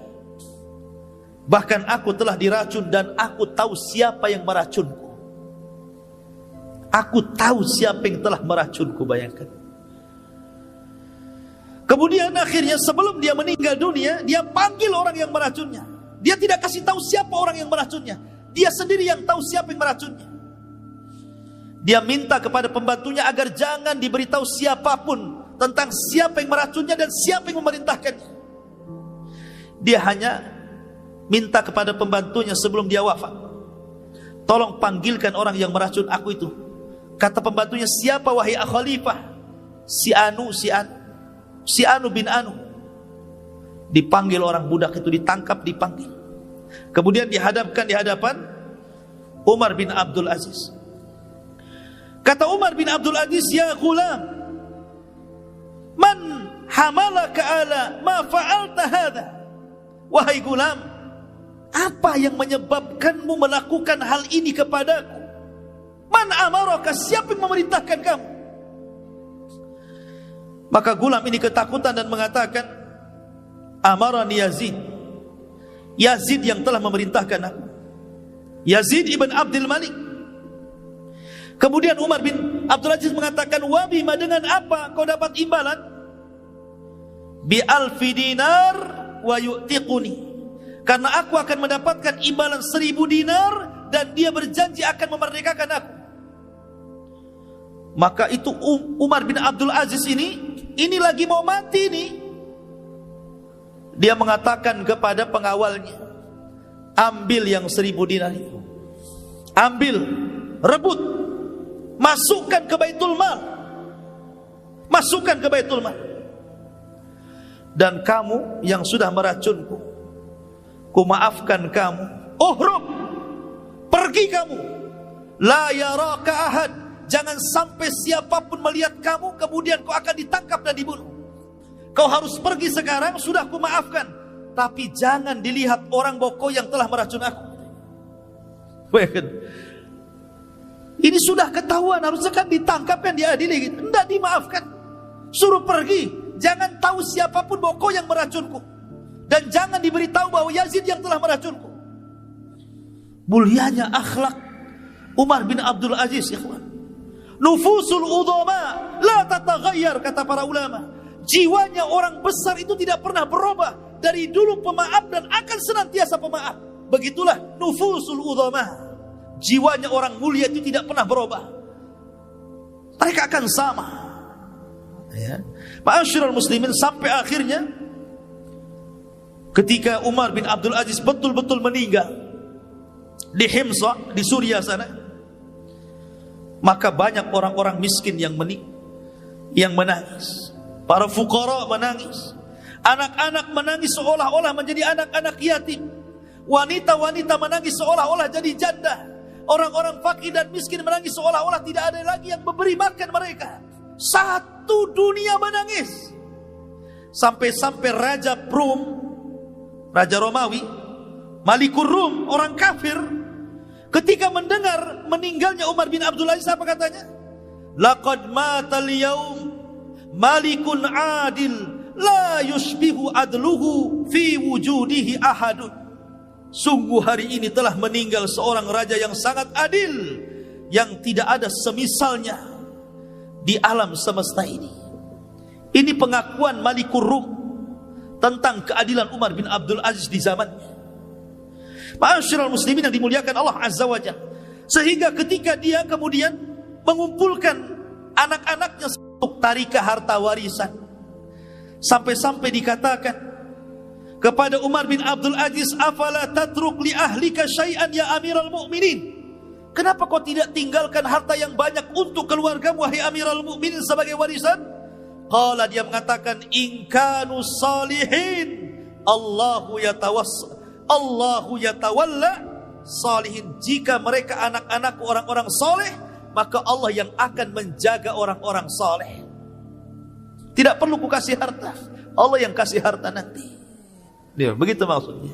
Bahkan aku telah diracun dan aku tahu siapa yang meracunku. Aku tahu siapa yang telah meracunku, bayangkan. Kemudian akhirnya sebelum dia meninggal dunia, dia panggil orang yang meracunnya. Dia tidak kasih tahu siapa orang yang meracunnya. Dia sendiri yang tahu siapa yang meracunnya. Dia minta kepada pembantunya agar jangan diberitahu siapapun tentang siapa yang meracunnya dan siapa yang memerintahkannya. Dia hanya minta kepada pembantunya sebelum dia wafat, tolong panggilkan orang yang meracun aku itu. Kata pembantunya, siapa wahai khalifah? Si Anu bin Anu. Dipanggil orang budak itu, ditangkap, dipanggil. Kemudian dihadapkan di hadapan Umar bin Abdul Aziz. Kata Umar bin Abdul Aziz, ya ghulam, man hamalaka ala ma fa'alta hadha? Wahai gulam, apa yang menyebabkanmu melakukan hal ini kepadaku? Man amaraka, siapa yang memerintahkan kamu? Maka gulam ini ketakutan dan mengatakan, amarani Yazid. Yazid yang telah memerintahkan aku. Yazid ibn Abdul Malik. Kemudian Umar bin Abdul Aziz mengatakan, wa bima, dengan apa kau dapat imbalan? Bi alfi dinar wa yu'tiquni. Karena aku akan mendapatkan imbalan 1000 dinar dan dia berjanji akan memerdekakan aku. Maka itu Umar bin Abdul Aziz ini lagi mau mati nih. Dia mengatakan kepada pengawalnya, ambil yang 1000 dinar itu. Ambil, rebut, masukkan ke Baitul Mal. Masukkan ke Baitul Mal. Dan kamu yang sudah meracunku, ku maafkan kamu. Uhrub, pergi kamu. La yaraka ahad. Jangan sampai siapapun melihat kamu, kemudian kau akan ditangkap dan dibunuh. Kau harus pergi sekarang, sudah ku maafkan. Tapi jangan dilihat orang boko yang telah meracun aku. Ini sudah ketahuan, harusnya kan ditangkap, kan diadili gitu. Tidak, dimaafkan. Suruh pergi. Jangan tahu siapapun boko yang meracunku. Dan jangan diberitahu bahwa Yazid yang telah meracunku. Mulianya akhlak Umar bin Abdul Aziz, ikhwan. Nufusul udhama la tataghayyar, kata para ulama. Jiwanya orang besar itu tidak pernah berubah. Dari dulu pemaaf dan akan senantiasa pemaaf. Begitulah nufusul udhama. Jiwanya orang mulia itu tidak pernah berubah. Mereka akan sama. Ya. Ma'asyiral muslimin, sampai akhirnya ketika Umar bin Abdul Aziz betul-betul meninggal di Himsa, di Suriah sana, maka banyak orang-orang miskin yang menangis. Para fuqara menangis. Anak-anak menangis seolah-olah menjadi anak-anak yatim. Wanita-wanita menangis seolah-olah jadi janda. Orang-orang fakir dan miskin menangis seolah-olah tidak ada lagi yang memberi makan mereka. Satu dunia menangis. Sampai-sampai Raja Romawi Malikur Rum, orang kafir, ketika mendengar meninggalnya Umar bin Abdul Aziz, apa katanya? Laqad matal yaum malikun adil la yushbihu adluhu fi wujudihi ahadun. Sungguh hari ini telah meninggal seorang raja yang sangat adil, yang tidak ada semisalnya di alam semesta ini. Ini pengakuan Malikur Rum tentang keadilan Umar bin Abdul Aziz di zamannya. Ma'asyiral muslimin yang dimuliakan Allah Azza wa Jalla. Sehingga ketika dia kemudian mengumpulkan anak-anaknya untuk tarikah harta warisan, sampai-sampai dikatakan kepada Umar bin Abdul Aziz, afala tatruk li ahlika syai'an ya Amiral Mukminin? Kenapa kau tidak tinggalkan harta yang banyak untuk keluargamu, wahai Amiral Mukminin, sebagai warisan? Qala, dia mengatakan, in kanu salihin Allahu yatawalla salihin. Jika mereka anak-anakku orang-orang saleh, maka Allah yang akan menjaga orang-orang saleh. Tidak perlu ku kasih harta, Allah yang kasih harta nanti. Dia begitu maksudnya.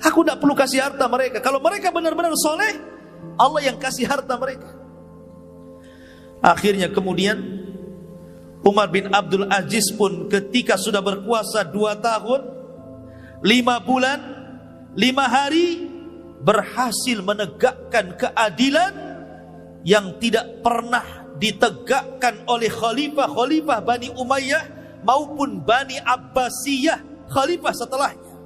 Aku tidak perlu kasih harta mereka. Kalau mereka benar-benar saleh, Allah yang kasih harta mereka. Akhirnya kemudian Umar bin Abdul Aziz pun ketika sudah berkuasa 2 tahun 5 bulan 5 hari, berhasil menegakkan keadilan yang tidak pernah ditegakkan oleh khalifah-khalifah Bani Umayyah maupun Bani Abbasiyah, khalifah setelahnya.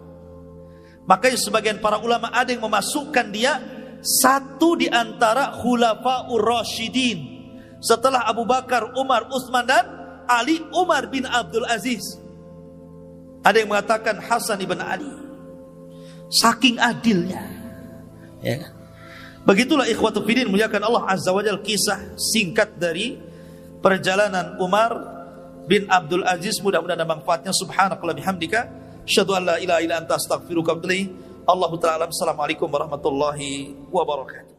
Makanya sebagian para ulama ada yang memasukkan dia satu di antara khulafaur rasyidin setelah Abu Bakar, Umar, Utsman dan Ali, Umar bin Abdul Aziz. Ada yang mengatakan Hasan ibn Ali. Saking adilnya, ya kan? Begitulah ikhwatu fiddin muliakan Allah Azza wa Jalla, kisah singkat dari perjalanan Umar bin Abdul Aziz. Mudah-mudahan ada manfaatnya. Subhanakallah bihamdika, asyhadu an la ilaha illa anta, astaghfiruka wa atubu ilaik. Allahu ta'ala. Assalamualaikum warahmatullahi wabarakatuh.